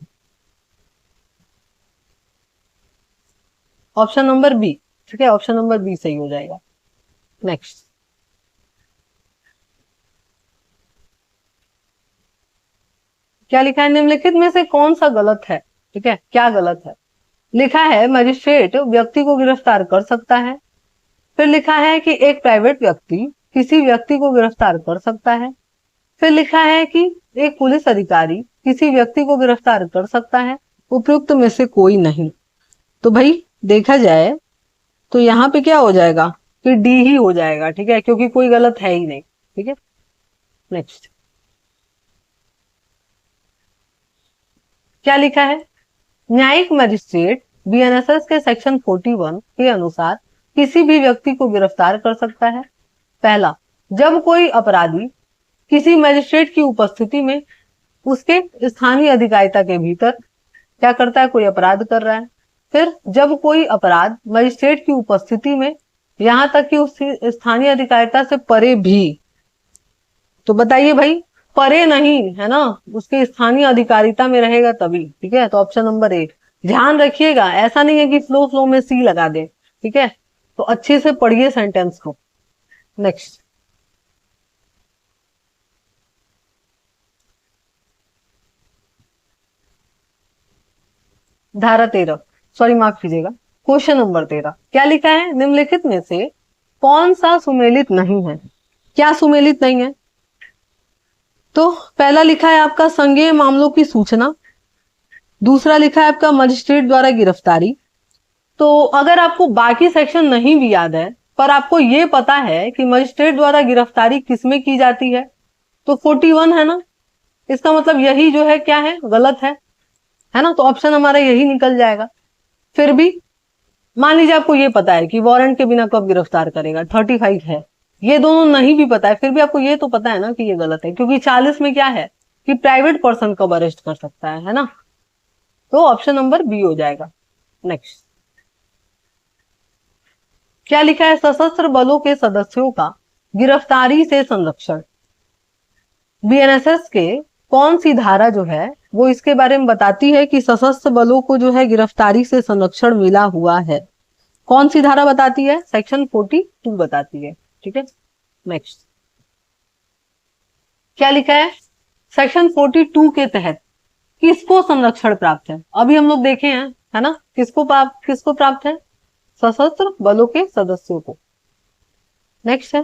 ऑप्शन नंबर बी। ठीक है, ऑप्शन नंबर बी सही हो जाएगा। नेक्स्ट क्या लिखा है, निम्नलिखित में से कौन सा गलत है। ठीक है, क्या गलत है, लिखा है मजिस्ट्रेट व्यक्ति को गिरफ्तार कर सकता है। फिर लिखा है कि एक प्राइवेट व्यक्ति किसी व्यक्ति को गिरफ्तार कर सकता है। फिर लिखा है कि एक पुलिस अधिकारी किसी व्यक्ति को गिरफ्तार कर सकता है। उपयुक्त में से कोई नहीं। तो भाई देखा जाए तो यहाँ पे क्या हो जाएगा कि डी ही हो जाएगा, ठीक है, क्योंकि कोई गलत है ही नहीं। ठीक है, नेक्स्ट क्या लिखा है, न्यायिक मजिस्ट्रेट बीएनएसएस के सेक्शन 41 के अनुसार किसी भी व्यक्ति को गिरफ्तार कर सकता है। पहला, जब कोई अपराधी किसी मजिस्ट्रेट की उपस्थिति में उसके स्थानीय अधिकारिता के भीतर क्या करता है, कोई अपराध कर रहा है। फिर जब कोई अपराध मजिस्ट्रेट की उपस्थिति में यहां तक कि उस स्थानीय अधिकारिता से परे भी, तो बताइए भाई परे नहीं है ना, उसके स्थानीय अधिकारिता में रहेगा तभी। ठीक है, तो ऑप्शन नंबर 1 ध्यान रखिएगा, ऐसा नहीं है कि फ्लो फ्लो में सी लगा दे। ठीक है, तो अच्छे से पढ़िए सेंटेंस को। नेक्स्ट धारा 13, सॉरी माफ कीजिएगा, क्वेश्चन नंबर 13 क्या लिखा है, निम्नलिखित में से कौन सा सुमेलित नहीं है। क्या सुमेलित नहीं है, तो पहला लिखा है आपका संज्ञेय मामलों की सूचना, दूसरा लिखा है आपका मजिस्ट्रेट द्वारा गिरफ्तारी। तो अगर आपको बाकी सेक्शन नहीं भी याद है पर आपको ये पता है कि मजिस्ट्रेट द्वारा गिरफ्तारी किसमें की जाती है, तो 41 है ना, इसका मतलब यही जो है क्या है, गलत है ना, तो ऑप्शन हमारा यही निकल जाएगा। फिर भी मान लीजिए आपको ये पता है कि वारंट के बिना कब गिरफ्तार करेगा, 35 है, ये दोनों नहीं भी पता है, फिर भी आपको ये तो पता है ना कि ये गलत है, क्योंकि 40 में क्या है कि प्राइवेट पर्सन कब अरेस्ट कर सकता है ना, तो ऑप्शन नंबर बी हो जाएगा। नेक्स्ट क्या लिखा है, सशस्त्र बलों के सदस्यों का गिरफ्तारी से संरक्षण। बीएनएसएस के कौन सी धारा जो है वो इसके बारे में बताती है कि सशस्त्र बलों को जो है गिरफ्तारी से संरक्षण मिला हुआ है। कौन सी धारा बताती है, सेक्शन 42 बताती है। ठीक है, नेक्स्ट क्या लिखा है, सेक्शन 42 के तहत किसको संरक्षण प्राप्त है, अभी हम लोग देखे हैं है ना, किसको प्राप्त है, सशस्त्र बलों के सदस्यों को। नेक्स्ट है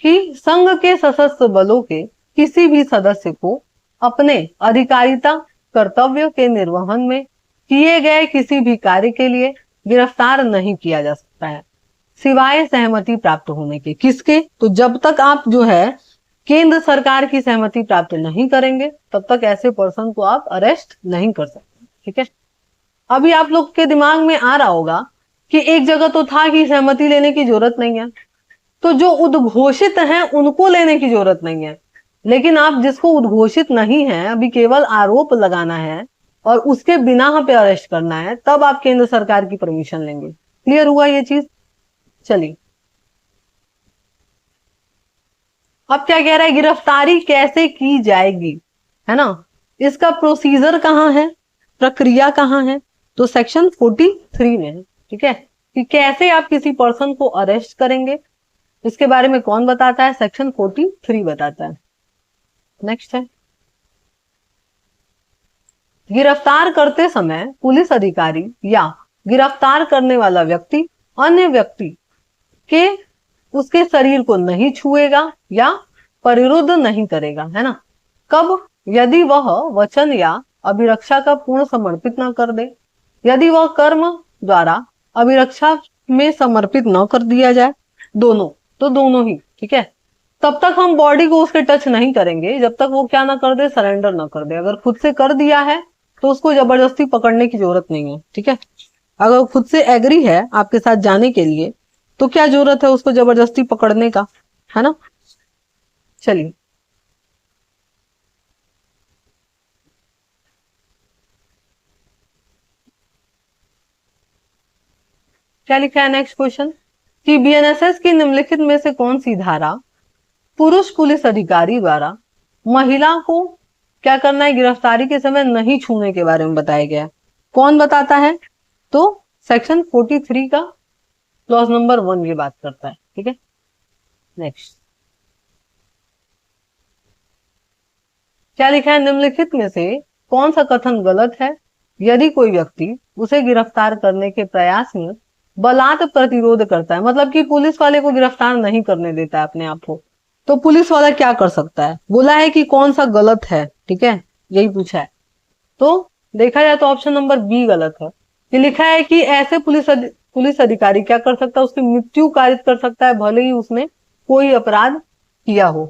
कि संघ के सशस्त्र बलों के किसी भी सदस्य को अपने अधिकारिता कर्तव्य के निर्वहन में किए गए किसी भी कार्य के लिए गिरफ्तार नहीं किया जा सकता है सिवाय सहमति प्राप्त होने के। किसके, तो जब तक आप जो है केंद्र सरकार की सहमति प्राप्त नहीं करेंगे तब तक ऐसे पर्सन को आप अरेस्ट नहीं कर सकते। ठीक है, अभी आप लोग के दिमाग में आ रहा होगा कि एक जगह तो था कि सहमति लेने की जरूरत नहीं है, तो जो उद्घोषित हैं उनको लेने की जरूरत नहीं है, लेकिन आप जिसको उद्घोषित नहीं है अभी केवल आरोप लगाना है और उसके बिना पे अरेस्ट करना है, तब आप केंद्र सरकार की परमिशन लेंगे। क्लियर हुआ ये चीज। चलिए अब क्या कह रहा है, गिरफ्तारी कैसे की जाएगी, है ना, इसका प्रोसीजर कहाँ है, प्रक्रिया कहाँ है, तो सेक्शन 43 में है। ठीक है, कि कैसे आप किसी पर्सन को अरेस्ट करेंगे इसके बारे में कौन बताता है, सेक्शन 43 बताता है। नेक्स्ट है, गिरफ्तार करते समय पुलिस अधिकारी या गिरफ्तार करने वाला व्यक्ति अन्य व्यक्ति के उसके शरीर को नहीं छुएगा या परिरुद्ध नहीं करेगा, है ना, कब, यदि वह वचन या अभिरक्षा का पूर्ण समर्पित न कर दे, यदि वह कर्म द्वारा अभिरक्षा में समर्पित न कर दिया जाए, दोनों, तो दोनों ही। ठीक है, तब तक हम बॉडी को उसके टच नहीं करेंगे जब तक वो क्या ना कर दे, सरेंडर ना कर दे। अगर खुद से कर दिया है तो उसको जबरदस्ती पकड़ने की जरूरत नहीं है। ठीक है, अगर खुद से एग्री है आपके साथ जाने के लिए तो क्या जरूरत है उसको जबरदस्ती पकड़ने का, है ना। चलिए क्या लिखा है नेक्स्ट क्वेश्चन, कि बीएनएसएस की निम्नलिखित में से कौन सी धारा पुरुष पुलिस अधिकारी द्वारा महिला को क्या करना है, गिरफ्तारी के समय नहीं छूने के बारे में बताया गया है। कौन बताता है, तो सेक्शन 43 का क्लॉज नंबर 1 ये बात करता है। ठीक है, नेक्स्ट क्या लिखा है, निम्नलिखित में से कौन सा कथन गलत है यदि कोई व्यक्ति उसे गिरफ्तार करने के प्रयास में बलात् प्रतिरोध करता है, मतलब कि पुलिस वाले को गिरफ्तार नहीं करने देता है अपने आप को, तो पुलिस वाला क्या कर सकता है? बोला है कि कौन सा गलत है, ठीक है, यही पूछा है। तो देखा जाए तो ऑप्शन नंबर बी गलत है। ये लिखा है कि ऐसे पुलिस अधिकारी क्या कर सकता है? उसकी मृत्यु कारित कर सकता है, भले ही उसने कोई अपराध किया हो।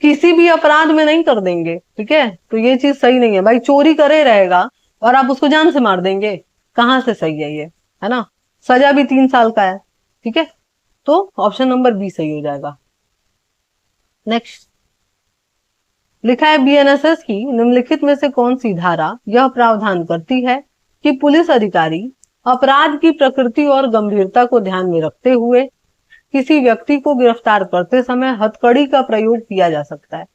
किसी भी अपराध में नहीं कर देंगे, ठीक है, तो ये चीज सही नहीं है भाई। चोरी करे रहेगा और आप उसको जान से मार देंगे, कहां से सही है ये, है ना? सजा भी 3 साल का है, ठीक है, तो ऑप्शन नंबर बी सही हो जाएगा। नेक्स्ट लिखा है बीएनएसएस की निम्नलिखित में से कौन सी धारा यह प्रावधान करती है कि पुलिस अधिकारी अपराध की प्रकृति और गंभीरता को ध्यान में रखते हुए किसी व्यक्ति को गिरफ्तार करते समय हथकड़ी का प्रयोग किया जा सकता है?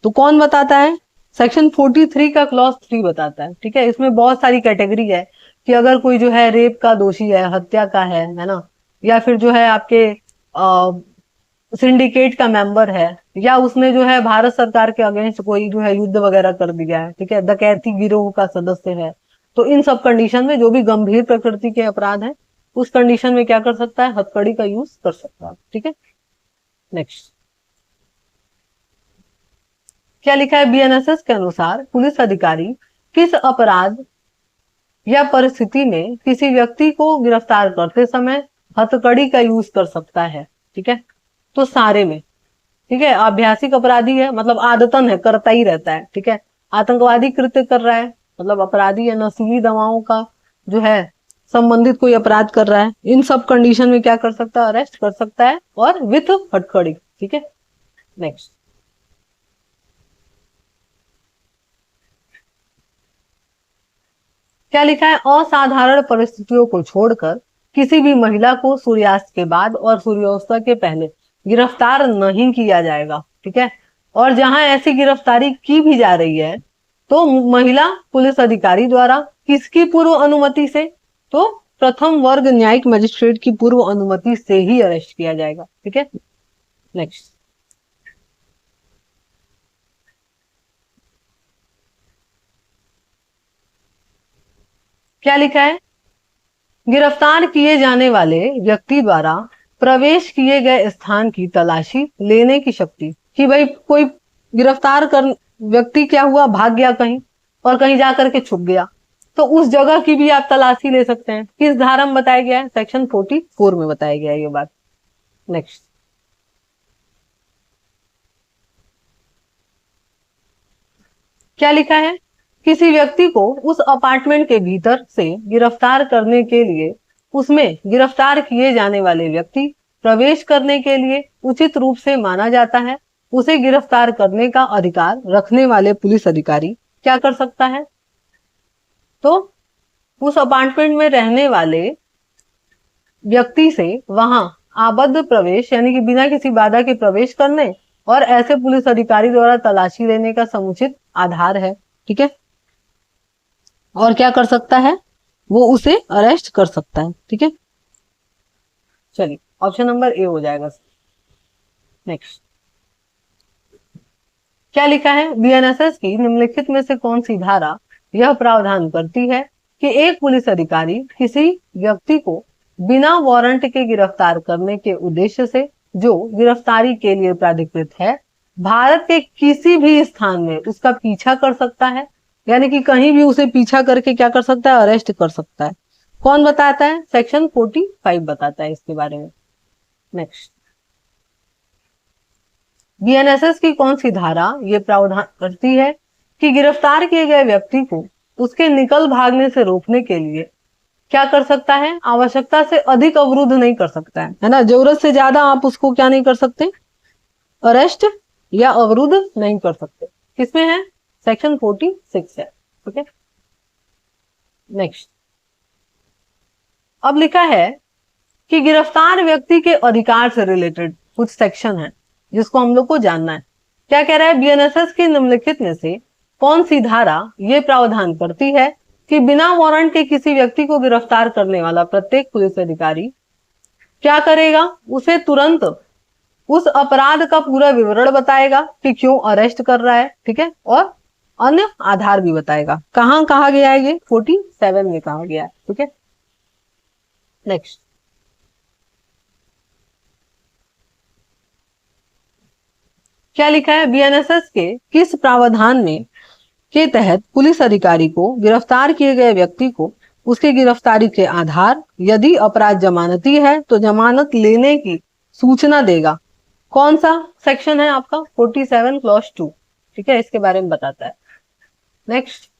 तो कौन बताता है? सेक्शन 43 का क्लॉज 3 बताता है, ठीक है। इसमें बहुत सारी कैटेगरी है कि अगर कोई जो है रेप का दोषी है, हत्या का है ना, या फिर जो है आपके सिंडिकेट का मेंबर है, या उसने जो है भारत सरकार के अगेंस्ट कोई जो है युद्ध वगैरह कर दिया है, ठीक है, डकैती गिरोह का सदस्य है, तो इन सब कंडीशन में जो भी गंभीर प्रकृति के अपराध हैं उस कंडीशन में क्या कर सकता है? हथकड़ी का यूज कर सकता है, ठीक है। नेक्स्ट क्या लिखा है? बीएनएसएस के अनुसार पुलिस अधिकारी किस अपराध या परिस्थिति में किसी व्यक्ति को गिरफ्तार करते समय हथकड़ी का यूज कर सकता है? ठीक है, तो सारे में, ठीक है। अभ्यासिक अपराधी है, मतलब आदतन है, करता ही रहता है, ठीक है। आतंकवादी कृत्य कर रहा है, मतलब अपराधी है। नशीली दवाओं का जो है संबंधित कोई अपराध कर रहा है, इन सब कंडीशन में क्या कर सकता है? अरेस्ट कर सकता है, और विथ हथकड़ी, ठीक है। नेक्स्ट क्या लिखा है? असाधारण परिस्थितियों को छोड़कर किसी भी महिला को सूर्यास्त के बाद और सूर्योदय के पहले गिरफ्तार नहीं किया जाएगा, ठीक है। और जहां ऐसी गिरफ्तारी की भी जा रही है तो महिला पुलिस अधिकारी द्वारा किसकी पूर्व अनुमति से? तो प्रथम वर्ग न्यायिक मजिस्ट्रेट की पूर्व अनुमति से ही अरेस्ट किया जाएगा, ठीक है। नेक्स्ट क्या लिखा है? गिरफ्तार किए जाने वाले व्यक्ति द्वारा प्रवेश किए गए स्थान की तलाशी लेने की शक्ति, कि भाई कोई गिरफ्तार कर व्यक्ति क्या हुआ, भाग गया कहीं और कहीं जाकर के छुप गया, तो उस जगह की भी आप तलाशी ले सकते हैं। किस धारा में बताया गया है? सेक्शन 44 में बताया गया है ये बात। नेक्स्ट क्या लिखा है? किसी व्यक्ति को उस अपार्टमेंट के भीतर से गिरफ्तार करने के लिए उसमें गिरफ्तार किए जाने वाले व्यक्ति प्रवेश करने के लिए उचित रूप से माना जाता है, उसे गिरफ्तार करने का अधिकार रखने वाले पुलिस अधिकारी क्या कर सकता है? तो उस अपार्टमेंट में रहने वाले व्यक्ति से वहां आबद्ध प्रवेश, यानी कि बिना किसी बाधा के प्रवेश करने और ऐसे पुलिस अधिकारी द्वारा तलाशी लेने का समुचित आधार है, ठीक है। और क्या कर सकता है? वो उसे अरेस्ट कर सकता है, ठीक है। चलिए ऑप्शन नंबर ए हो जाएगा। नेक्स्ट क्या लिखा है? बीएनएसएस की निम्नलिखित में से कौन सी धारा यह प्रावधान करती है कि एक पुलिस अधिकारी किसी व्यक्ति को बिना वारंट के गिरफ्तार करने के उद्देश्य से जो गिरफ्तारी के लिए प्राधिकृत है भारत के किसी भी स्थान में उसका पीछा कर सकता है, यानी कि कहीं भी उसे पीछा करके क्या कर सकता है? अरेस्ट कर सकता है। कौन बताता है? सेक्शन 45 बताता है इसके बारे में। नेक्स्ट बीएनएसएस की कौन सी धारा ये प्रावधान करती है कि गिरफ्तार किए गए व्यक्ति को उसके निकल भागने से रोकने के लिए क्या कर सकता है? आवश्यकता से अधिक अवरुद्ध नहीं कर सकता है ना, जरूरत से ज्यादा आप उसको क्या नहीं कर सकते? अरेस्ट या अवरुद्ध नहीं कर सकते। किसमें है? सेक्शन 46 है, ठीक है। नेक्स्ट अब लिखा है कि गिरफ्तार व्यक्ति के अधिकार से रिलेटेड कुछ सेक्शन है जिसको हम लोग को जानना है। क्या कह रहा है? बीएनएसएस की निम्नलिखित में से कौन सी धारा ये प्रावधान करती है कि बिना वारंट के किसी व्यक्ति को गिरफ्तार करने वाला प्रत्येक पुलिस अधिकारी क्या करेगा? उसे तुरंत उस अपराध का पूरा विवरण बताएगा कि क्यों अरेस्ट कर रहा है, ठीक है, और अन्य आधार भी बताएगा। कहाँ कहा गया है ये? 47 में कहा गया है। ठीक है, नेक्स्ट। क्या लिखा है? बीएनएसएस के किस प्रावधान में के तहत पुलिस अधिकारी को गिरफ्तार किए गए व्यक्ति को उसकी गिरफ्तारी के आधार यदि अपराध जमानती है तो जमानत लेने की सूचना देगा? कौन सा सेक्शन है आपका? 47 क्लॉज 2। ठीक है, इसके बारे में बताता है। नेक्स्ट,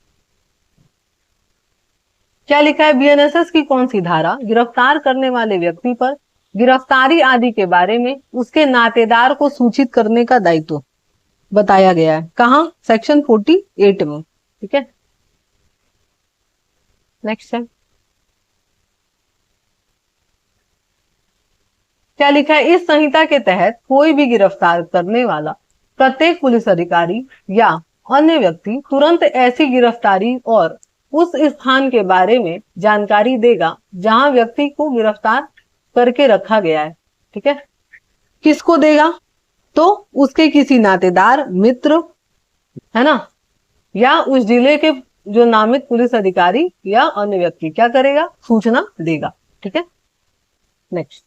क्या लिखा है? बीएनएसएस की कौन सी धारा गिरफ्तार करने वाले व्यक्ति पर गिरफ्तारी आदि के बारे में उसके नातेदार को सूचित करने का दायित्व बताया गया है? कहा? सेक्शन 48 में। ठीक है, नेक्स्ट है। क्या लिखा है? इस संहिता के तहत कोई भी गिरफ्तार करने वाला प्रत्येक पुलिस अधिकारी या अन्य व्यक्ति तुरंत ऐसी गिरफ्तारी और उस स्थान के बारे में जानकारी देगा जहां व्यक्ति को गिरफ्तार करके रखा गया है। ठीक है, किसको देगा? तो उसके किसी नातेदार, मित्र, है ना, या उस जिले के जो नामित पुलिस अधिकारी या अन्य व्यक्ति क्या करेगा? सूचना देगा। ठीक है, नेक्स्ट।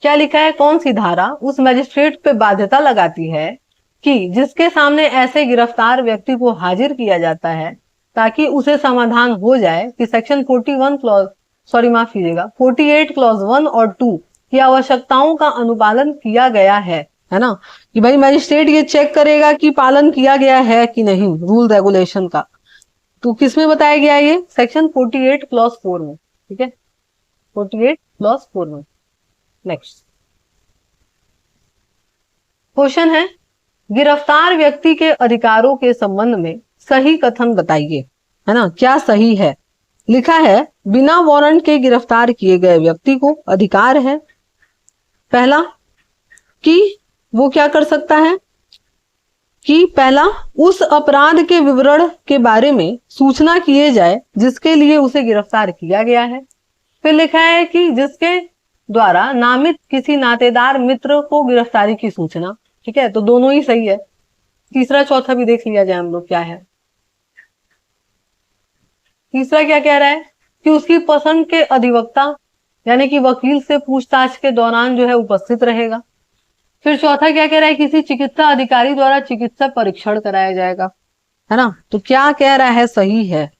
क्या लिखा है? कौन सी धारा उस मजिस्ट्रेट पे बाध्यता लगाती है कि जिसके सामने ऐसे गिरफ्तार व्यक्ति को हाजिर किया जाता है ताकि उसे समाधान हो जाए कि सेक्शन 41 क्लॉज, सॉरी माफ कीजिएगा, 48 क्लॉज 1 और 2 की आवश्यकताओं का अनुपालन किया गया है ना, कि भाई मजिस्ट्रेट ये चेक करेगा कि पालन किया गया है कि नहीं रूल रेगुलेशन का। तो किसमें बताया गया है ये? सेक्शन 48 क्लॉज 4 में। ठीक है, 48 क्लॉज 4 में। नेक्स्ट क्वेश्चन है, गिरफ्तार व्यक्ति के अधिकारों के संबंध में सही कथन बताइए, है ना, क्या सही है? लिखा है, बिना वारंट के गिरफ्तार किए गए व्यक्ति को अधिकार है पहला कि वो क्या कर सकता है कि पहला उस अपराध के विवरण के बारे में सूचना किए जाए जिसके लिए उसे गिरफ्तार किया गया है। फिर लिखा है कि जिसके द्वारा नामित किसी नातेदार, मित्र को गिरफ्तारी की सूचना। ठीक है, तो दोनों ही सही है। तीसरा चौथा भी देख लिया जाए हम लोग, क्या है? तीसरा क्या कह रहा है कि उसकी पसंद के अधिवक्ता यानी कि वकील से पूछताछ के दौरान जो है उपस्थित रहेगा। फिर चौथा क्या कह रहा है? किसी चिकित्सा अधिकारी द्वारा चिकित्सा परीक्षण कराया जाएगा, है ना। तो क्या कह रहा है? सही है।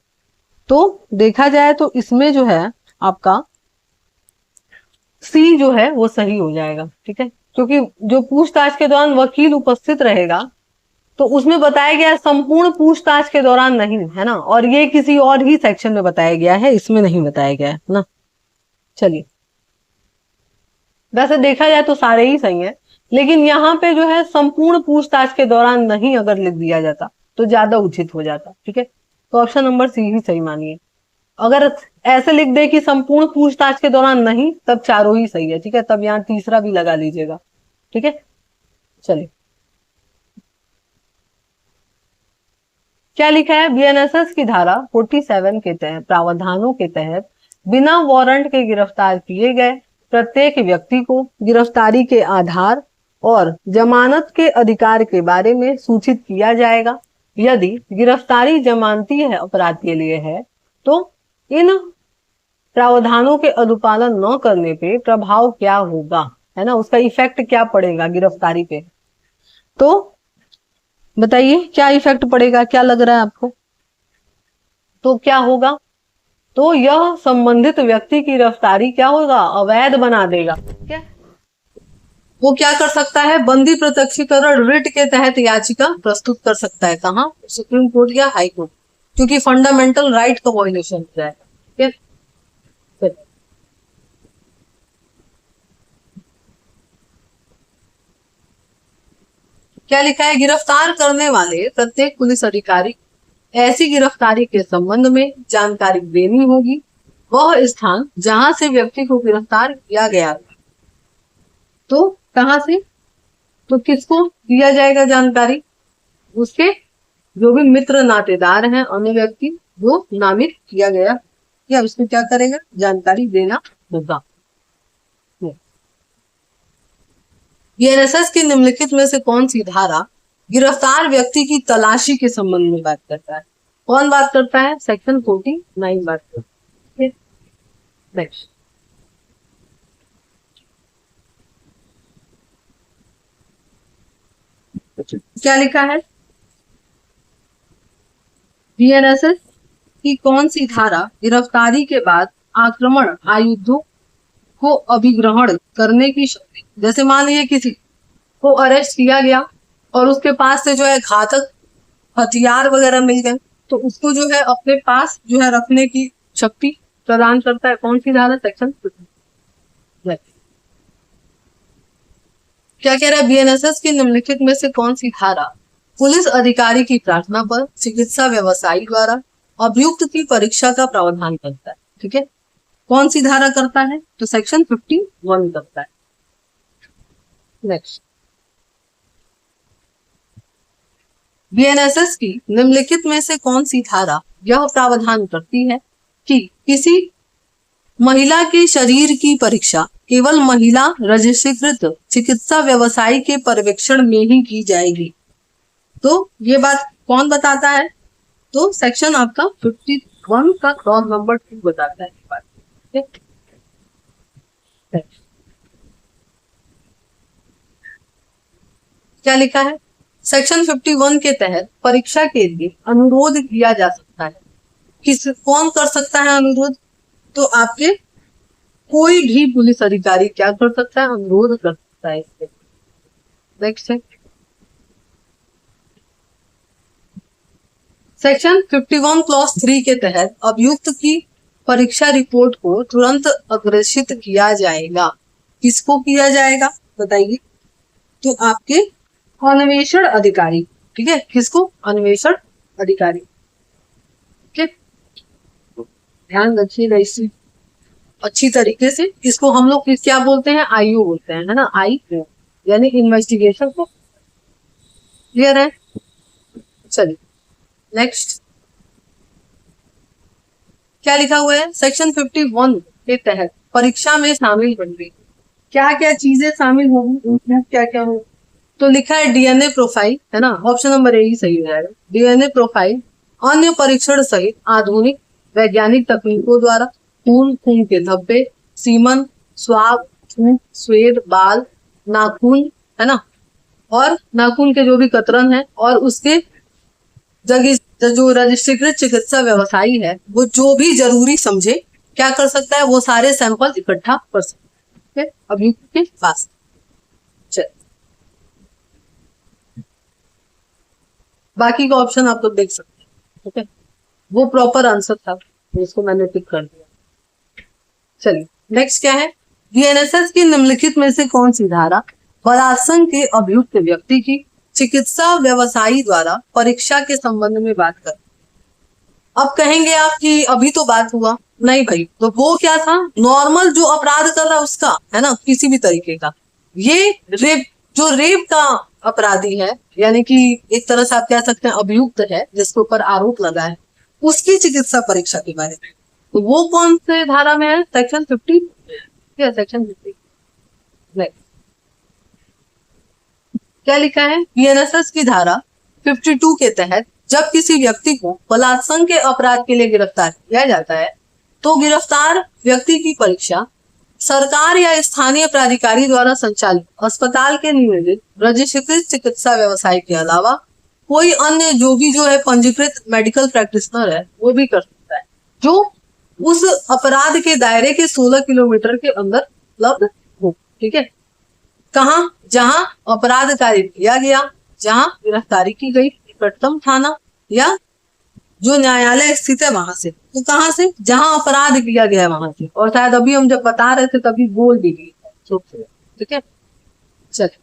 तो देखा जाए तो इसमें जो है आपका सी जो है वो सही हो जाएगा। ठीक है, क्योंकि जो पूछताछ के दौरान वकील उपस्थित रहेगा तो उसमें बताया गया संपूर्ण पूछताछ के दौरान नहीं, है ना, और ये किसी और ही सेक्शन में बताया गया है, इसमें नहीं बताया गया है ना। चलिए, वैसे देखा जाए तो सारे ही सही है, लेकिन यहाँ पे जो है संपूर्ण पूछताछ के दौरान नहीं अगर लिख दिया जाता तो ज्यादा उचित हो जाता। ठीक है, तो ऑप्शन नंबर सी ही सही मानिए। अगर ऐसे लिख दे कि संपूर्ण पूछताछ के दौरान नहीं, तब चारों ही सही है। ठीक है, तब यहाँ तीसरा भी लगा लीजिएगा। ठीक है, चलिए, क्या लिखा है? बीएनएसएस की धारा 47 के तहत प्रावधानों के तहत बिना वारंट के गिरफ्तार किए गए प्रत्येक व्यक्ति को गिरफ्तारी के आधार और जमानत के अधिकार के बारे में सूचित किया जाएगा। यदि गिरफ्तारी जमानती है, अपराध के लिए है, तो इन प्रावधानों के अनुपालन न करने पे प्रभाव क्या होगा, है ना, उसका इफेक्ट क्या पड़ेगा गिरफ्तारी पे? तो बताइए क्या इफेक्ट पड़ेगा, क्या लग रहा है आपको? तो क्या होगा? तो यह संबंधित व्यक्ति की गिरफ्तारी क्या होगा? अवैध बना देगा। क्या वो क्या कर सकता है? बंदी प्रत्यक्षीकरण रिट के तहत याचिका प्रस्तुत कर सकता है। कहां? सुप्रीम कोर्ट या हाई कोर्ट, क्योंकि फंडामेंटल राइट का वायलेशन हो जाए। ठीक है, क्या लिखा है? गिरफ्तार करने वाले प्रत्येक पुलिस अधिकारी ऐसी गिरफ्तारी के संबंध में जानकारी देनी होगी। वह स्थान जहां से व्यक्ति को गिरफ्तार किया गया, तो कहां से, तो किसको दिया जाएगा जानकारी? उसके जो भी मित्र, नातेदार हैं, अन्य व्यक्ति जो नामित किया गया, या उसको क्या करेगा? जानकारी देना होगा। बीएनएसएस की निम्नलिखित में से कौन सी धारा गिरफ्तार व्यक्ति की तलाशी के संबंध में बात करता है। कौन बात करता है? सेक्शन 49 बात करता है। नेक्स्ट, क्या लिखा है? बीएनएसएस की कौन सी धारा गिरफ्तारी के बाद आक्रमण आयुधों को अभिग्रहण करने की शक्ति, जैसे मान लीजिए किसी को अरेस्ट किया गया और उसके पास से जो है घातक हथियार वगैरह मिल गए, तो उसको जो है अपने पास जो है रखने की शक्ति प्रदान करता है। कौन सी धारा? सेक्शन 50। क्या कह रहा है? बीएनएसएस की निम्नलिखित में से कौन सी धारा पुलिस अधिकारी की प्रार्थना पर चिकित्सा व्यवसायी द्वारा अभियुक्त की परीक्षा का प्रावधान करता है? ठीक है, कौन सी धारा करता है? तो सेक्शन 51 करता है। नेक्स्ट, बीएनएसएस की निम्नलिखित में से कौन सी धारा यह प्रावधान करती है कि किसी महिला के शरीर की परीक्षा केवल महिला रजिस्ट्रीकृत चिकित्सा व्यवसायी के पर्यवेक्षण में ही की जाएगी? तो ये बात कौन बताता है? तो सेक्शन आपका 51 का क्लॉज नंबर 2 बताता है ये बात। क्या लिखा है? सेक्शन 51 के तहत परीक्षा के लिए अनुरोध किया जा सकता है। कौन कर सकता है अनुरोध? तो आपके कोई भी पुलिस अधिकारी क्या कर सकता है? अनुरोध कर सकता है इसके। नेक्स्ट है सेक्शन 51 क्लॉज 3 के तहत अभियुक्त की परीक्षा रिपोर्ट को तुरंत अग्रेषित किया जाएगा। किसको किया जाएगा बताइए? तो आपके अन्वेषण अधिकारी। ठीक है, किसको? अन्वेषण अधिकारी। ठीक है, ध्यान रखिएगा इसी अच्छी तरीके से। इसको हम लोग क्या बोलते हैं? आईओ बोलते हैं, है ना? आईओ यानी इन्वेस्टिगेशन को। क्लियर है? चलिए नेक्स्ट, क्या लिखा हुआ है? सेक्शन 51 के तहत परीक्षा में शामिल होंगी क्या क्या चीजें शामिल होंगी? क्या क्या होगी? तो लिखा है डीएनए प्रोफाइल, है ना? ऑप्शन नंबर ए ही सही हो जाएगा। डीएनए प्रोफाइल, अन्य परीक्षण सहित आधुनिक वैज्ञानिक तकनीकों द्वारा खून के धब्बे, सीमन, स्वाब, थूक, स्वेद, बाल, नाखून, है ना? और नाखून के जो भी कतरन है, और उसके जगह जो रजिस्ट्रीकृत चिकित्सा व्यवसायी है वो जो भी जरूरी समझे क्या कर सकता है? वो सारे सैंपल इकट्ठा कर सकता है अभियुक्त के पास। चल, बाकी का ऑप्शन आप लोग देख सकते हैं। ठीक है, वो प्रॉपर आंसर था, इसको मैंने टिक कर दिया। चलिए नेक्स्ट क्या है? बीएनएसएस की निम्नलिखित में से कौन सी धारा बलात्संग के अभियुक्त व्यक्ति की चिकित्सा व्यवसायी द्वारा परीक्षा के संबंध में बात कर? अब कहेंगे आप कि अभी तो बात हुआ। नहीं भाई, तो वो क्या था? नॉर्मल जो अपराध कर रहा है उसका, है ना? किसी भी तरीके का। ये रेप, जो रेप का अपराधी है, यानी कि एक तरह से आप कह सकते हैं अभियुक्त है जिसके ऊपर आरोप लगा है, उसकी चिकित्सा परीक्षा के बारे में। तो वो कौन से धारा में है? सेक्शन 50 या सेक्शन 50? क्या लिखा है? बीएनएसएस की धारा 52 के तहत जब किसी व्यक्ति को बलात्संग के अपराध के लिए गिरफ्तार किया जाता है तो गिरफ्तार व्यक्ति की परीक्षा सरकार या स्थानीय प्राधिकारी द्वारा संचालित अस्पताल के नियोजित रजिस्ट्रीकृत चिकित्सा व्यवसाय के अलावा कोई अन्य जो है पंजीकृत मेडिकल प्रैक्टिशनर है वो भी कर सकता है, जो उस अपराध के दायरे के 16 किलोमीटर के अंदर उपलब्ध हो। ठीक है, कहा? जहां अपराध कार्य किया गया, जहां गिरफ्तारी की गई, निकटतम थाना या जो न्यायालय स्थित है वहां से। तो कहां से? जहां अपराध किया गया है वहां से। और शायद अभी हम जब बता रहे थे तभी बोल भी दी। ठीक है, चलिए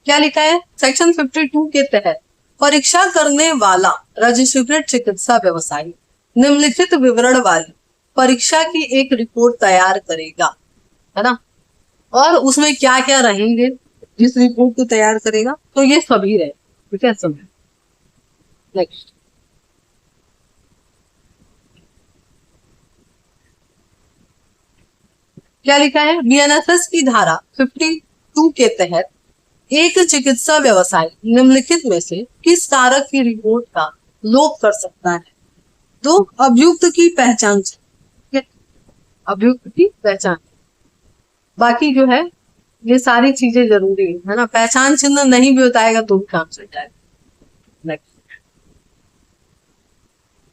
क्या लिखा है? सेक्शन 52 के तहत परीक्षा करने वाला रजिस्ट्रीकृत चिकित्सा व्यवसायी निम्नलिखित विवरण वाली परीक्षा की एक रिपोर्ट तैयार करेगा, है ना? और उसमें क्या क्या रहेंगे जिस रिपोर्ट को तैयार करेगा? तो ये सभी रहे। ठीक है, सभी। नेक्स्ट, क्या लिखा है, बीएनएसएस की धारा 52 के तहत एक चिकित्सा व्यवसाय निम्नलिखित में से किस कारक की रिपोर्ट का लोप कर सकता है? तो अभियुक्त की पहचान, अभियुक्त की पहचान, बाकी जो है ये सारी चीजें जरूरी है ना, पहचान चिन्ह नहीं भी बताएगा तो भी काम चल जाएगा।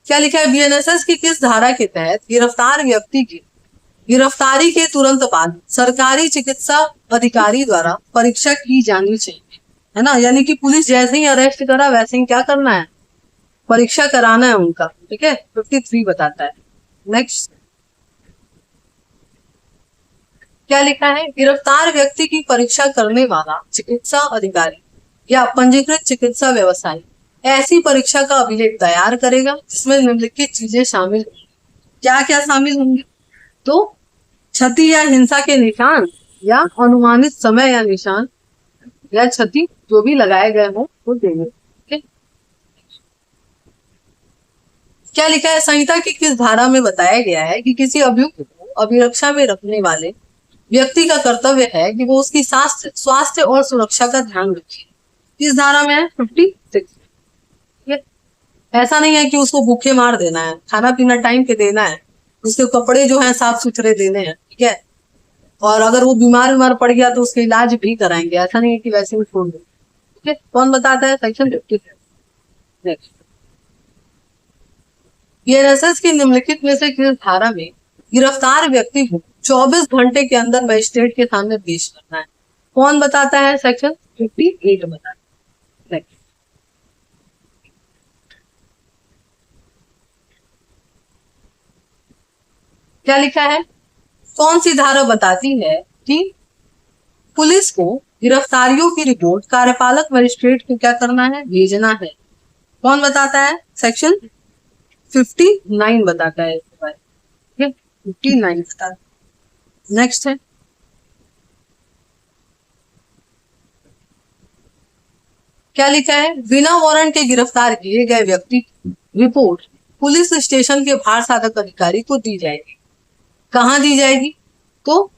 क्या लिखा है, बीएनएसएस की किस धारा के तहत गिरफ्तार व्यक्ति की गिरफ्तारी के तुरंत बाद सरकारी चिकित्सा अधिकारी द्वारा परीक्षा की जानी चाहिए, है ना, यानी कि पुलिस जैसे ही अरेस्ट करा वैसे ही क्या करना है, परीक्षा कराना है उनका, ठीक है, 53 बताता है। नेक्स्ट क्या लिखा है, गिरफ्तार व्यक्ति की परीक्षा करने वाला चिकित्सा अधिकारी या पंजीकृत चिकित्सा व्यवसायी ऐसी परीक्षा का अभिलेख तैयार करेगा जिसमें निम्नलिखित चीजें शामिल होंगी। क्या क्या शामिल होंगी, तो क्षति या हिंसा के निशान या अनुमानित समय या निशान या क्षति जो भी लगाए गए हो वो देंगे, ठीक। क्या लिखा है, संहिता की किस धारा में बताया गया है कि किसी अभियुक्त को अभिरक्षा में रखने वाले व्यक्ति का कर्तव्य है कि वो उसकी स्वास्थ्य और सुरक्षा का ध्यान रखे? किस धारा में है, 56। ऐसा नहीं है कि उसको भूखे मार देना है, खाना पीना टाइम पे देना है, उसके कपड़े जो है साफ सुथरे देने हैं, ठीक है, और अगर वो बीमार पड़ गया तो उसका इलाज भी कराएंगे, ऐसा नहीं है कि वैसे ही छोड़ दो, ठीक है। कौन बताता है, सेक्शन 56। नेक्स्ट, बीएनएसएस की निम्नलिखित में से किस धारा में गिरफ्तार व्यक्ति को 24 घंटे के अंदर मजिस्ट्रेट के सामने पेश करना है? कौन बताता है, सेक्शन 58 बताता है। नेक्स्ट, क्या लिखा है, कौन सी धारा बताती है कि पुलिस को गिरफ्तारियों की रिपोर्ट कार्यपालक मजिस्ट्रेट को क्या करना है, भेजना है? कौन बताता है, सेक्शन 59 बताता है इसके बारे में, 59 बताता है। नेक्स्ट है, क्या लिखा है, बिना वारंट के गिरफ्तार किए गए व्यक्ति की रिपोर्ट पुलिस स्टेशन के भार साधक अधिकारी को दी जाएगी। कहाँ दी जाएगी, तो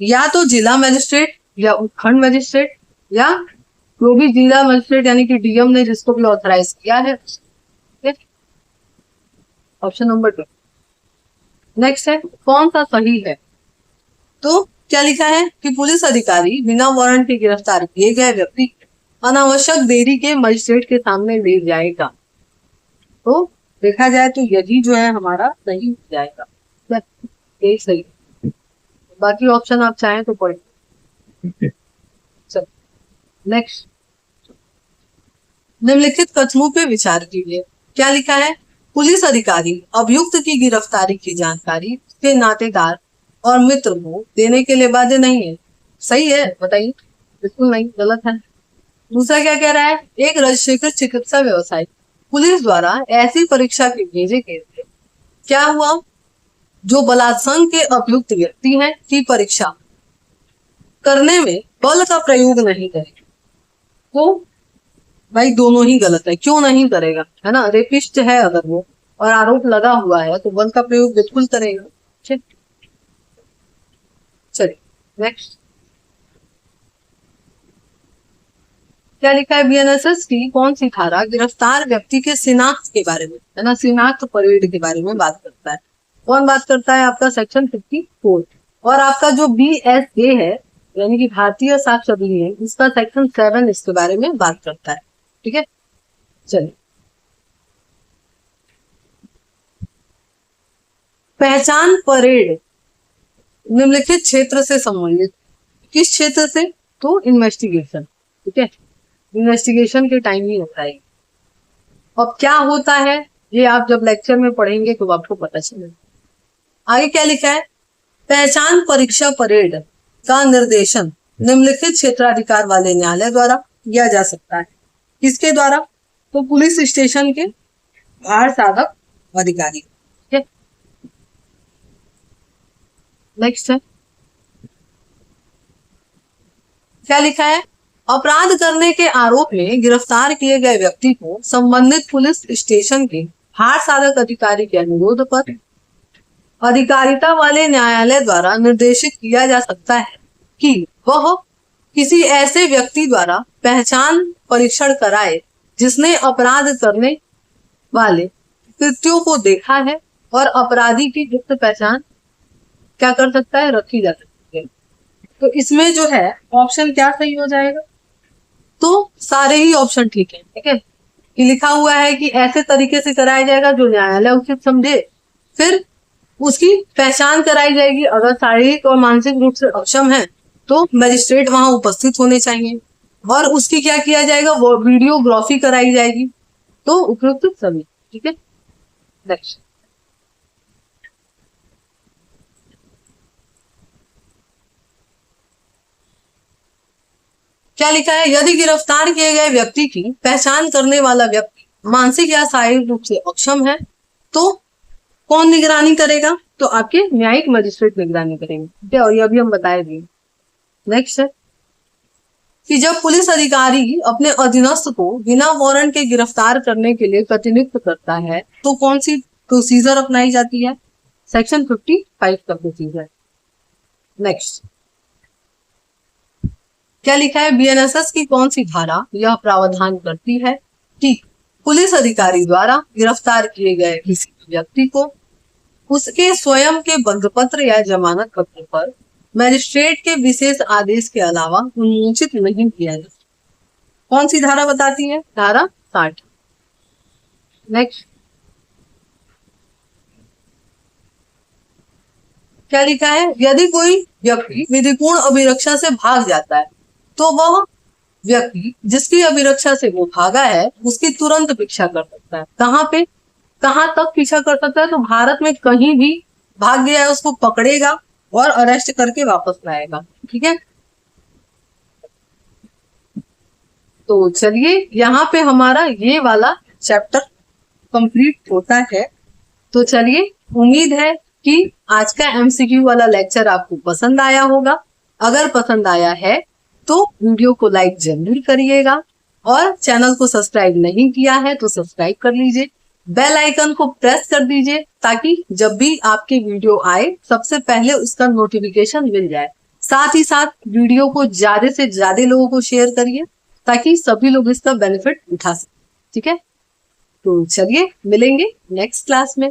या तो जिला मजिस्ट्रेट या उपखंड मजिस्ट्रेट या जो भी जिला मजिस्ट्रेट यानी कि डीएम ने जिसको भी ऑथराइज किया है, ऑप्शन नंबर 2। नेक्स्ट है, कौन सा सही है, तो क्या लिखा है कि पुलिस अधिकारी बिना वारंट के गिरफ्तार किए गए व्यक्ति अनावश्यक देरी के मजिस्ट्रेट के सामने ले जाएगा। तो देखा जाए तो यही जो है हमारा सही हो जाएगा, यही सही, बाकी ऑप्शन आप चाहें तो पढ़िए। चलो नेक्स्ट, निम्नलिखित कथनों पे विचार कीजिए। क्या लिखा है, पुलिस अधिकारी अभियुक्त की गिरफ्तारी की जानकारी उसके नातेदार और मित्र को देने के लिए बाध्य नहीं है। सही है, बताइए, बिल्कुल नहीं, गलत है। दूसरा क्या कह रहा है, एक रजिस्ट्रेट चिकित्सा व्यवसायी पुलिस द्वारा ऐसी परीक्षा के भेजे के लिए क्या हुआ, जो बलात्संग के अभियुक्त व्यक्ति हैं की परीक्षा करने में बल का प्रयोग नहीं करेगा। तो भाई दोनों ही गलत है, क्यों नहीं करेगा, है ना, रेपिस्ट है अगर वो और आरोप लगा हुआ है तो बल का प्रयोग बिल्कुल करेगा। ठीक, चलिए नेक्स्ट, क्या लिखा है, बीएनएसएस की कौन सी धारा गिरफ्तार व्यक्ति के शिनाख्त के बारे में, है ना, शिनाख्त परेड के बारे में बात करता है? कौन बात करता है, आपका सेक्शन 54। और आपका जो BSA है यानी कि भारतीय साक्ष्य अधिनियम, इसका सेक्शन 7 इसके बारे में बात करता है। ठीक है, चलिए, पहचान परेड निम्नलिखित क्षेत्र से संबंधित, किस क्षेत्र से, तो इन्वेस्टिगेशन। ठीक है, इन्वेस्टिगेशन के टाइम ही होता है। अब क्या होता है ये आप जब लेक्चर में पढ़ेंगे तो आपको पता चलेगा। आगे क्या लिखा है, पहचान परीक्षा परेड का निर्देशन निम्नलिखित क्षेत्राधिकार वाले न्यायालय द्वारा किया जा सकता है। किसके द्वारा, तो पुलिस स्टेशन के भार साधक अधिकारी। नेक्स्ट है, क्या लिखा है, अपराध करने के आरोप में गिरफ्तार किए गए व्यक्ति को संबंधित पुलिस स्टेशन के भार साधक अधिकारी के अनुरोध पर अधिकारिता वाले न्यायालय द्वारा निर्देशित किया जा सकता है कि वह किसी ऐसे व्यक्ति द्वारा पहचान परीक्षण कराए जिसने अपराध करने वाले कृत्यों को देखा है और अपराधी की गुप्त पहचान क्या कर सकता है, रखी जा सकती है। तो इसमें जो है ऑप्शन क्या सही हो जाएगा, तो सारे ही ऑप्शन ठीक है। ठीक है, कि लिखा हुआ है कि ऐसे तरीके से कराया जाएगा जो न्यायालय उचित समझे, फिर उसकी पहचान कराई जाएगी, अगर शारीरिक और मानसिक रूप से अक्षम है तो मजिस्ट्रेट वहां उपस्थित होने चाहिए, और उसकी क्या किया जाएगा, वो वीडियोग्राफी कराई जाएगी। तो उपयुक्त सभी। ठीक है, नेक्स्ट क्या लिखा है, यदि गिरफ्तार किए गए व्यक्ति की पहचान करने वाला व्यक्ति मानसिक या शारीरिक रूप से अक्षम है तो कौन निगरानी करेगा, तो आपके न्यायिक मजिस्ट्रेट निगरानी करेंगे। ठीक है, और ये अभी हम बताए भी। नेक्स्ट है कि जब पुलिस अधिकारी अपने अधीनस्थ को बिना वारंट के गिरफ्तार करने के लिए प्रतिनियुक्त करता है तो कौन सी प्रोसीजर अपनाई जाती है, सेक्शन 55 का प्रोसीजर। नेक्स्ट क्या लिखा है, बीएनएसएस की कौन सी धारा यह प्रावधान करती है कि पुलिस अधिकारी द्वारा गिरफ्तार किए गए किसी व्यक्ति को उसके स्वयं के बंधपत्र या जमानत पत्र पर मजिस्ट्रेट के विशेष आदेश के अलावा उन्मोचित नहीं किया जा सकता। कौन सी धारा बताती है, धारा 60। नेक्स्ट क्या लिखा है, यदि कोई व्यक्ति विधिपूर्ण अभिरक्षा से भाग जाता है तो वह व्यक्ति जिसकी अभिरक्षा से वो भागा है उसकी तुरंत पीछा कर सकता है। कहाँ तक पीछा कर सकता है, तो भारत में कहीं भी भाग गया है उसको पकड़ेगा और अरेस्ट करके वापस लाएगा। ठीक है, तो चलिए यहाँ पे हमारा ये वाला चैप्टर कंप्लीट होता है। तो चलिए, उम्मीद है कि आज का एमसीक्यू वाला लेक्चर आपको पसंद आया होगा। अगर पसंद आया है तो वीडियो को लाइक जरूर करिएगा, और चैनल को सब्सक्राइब नहीं किया है तो सब्सक्राइब कर लीजिए, बेल आइकन को प्रेस कर दीजिए ताकि जब भी आपके वीडियो आए सबसे पहले उसका नोटिफिकेशन मिल जाए। साथ ही साथ वीडियो को ज्यादा से ज्यादा लोगों को शेयर करिए ताकि सभी लोग इसका बेनिफिट उठा सकें। ठीक है, तो चलिए मिलेंगे नेक्स्ट क्लास में।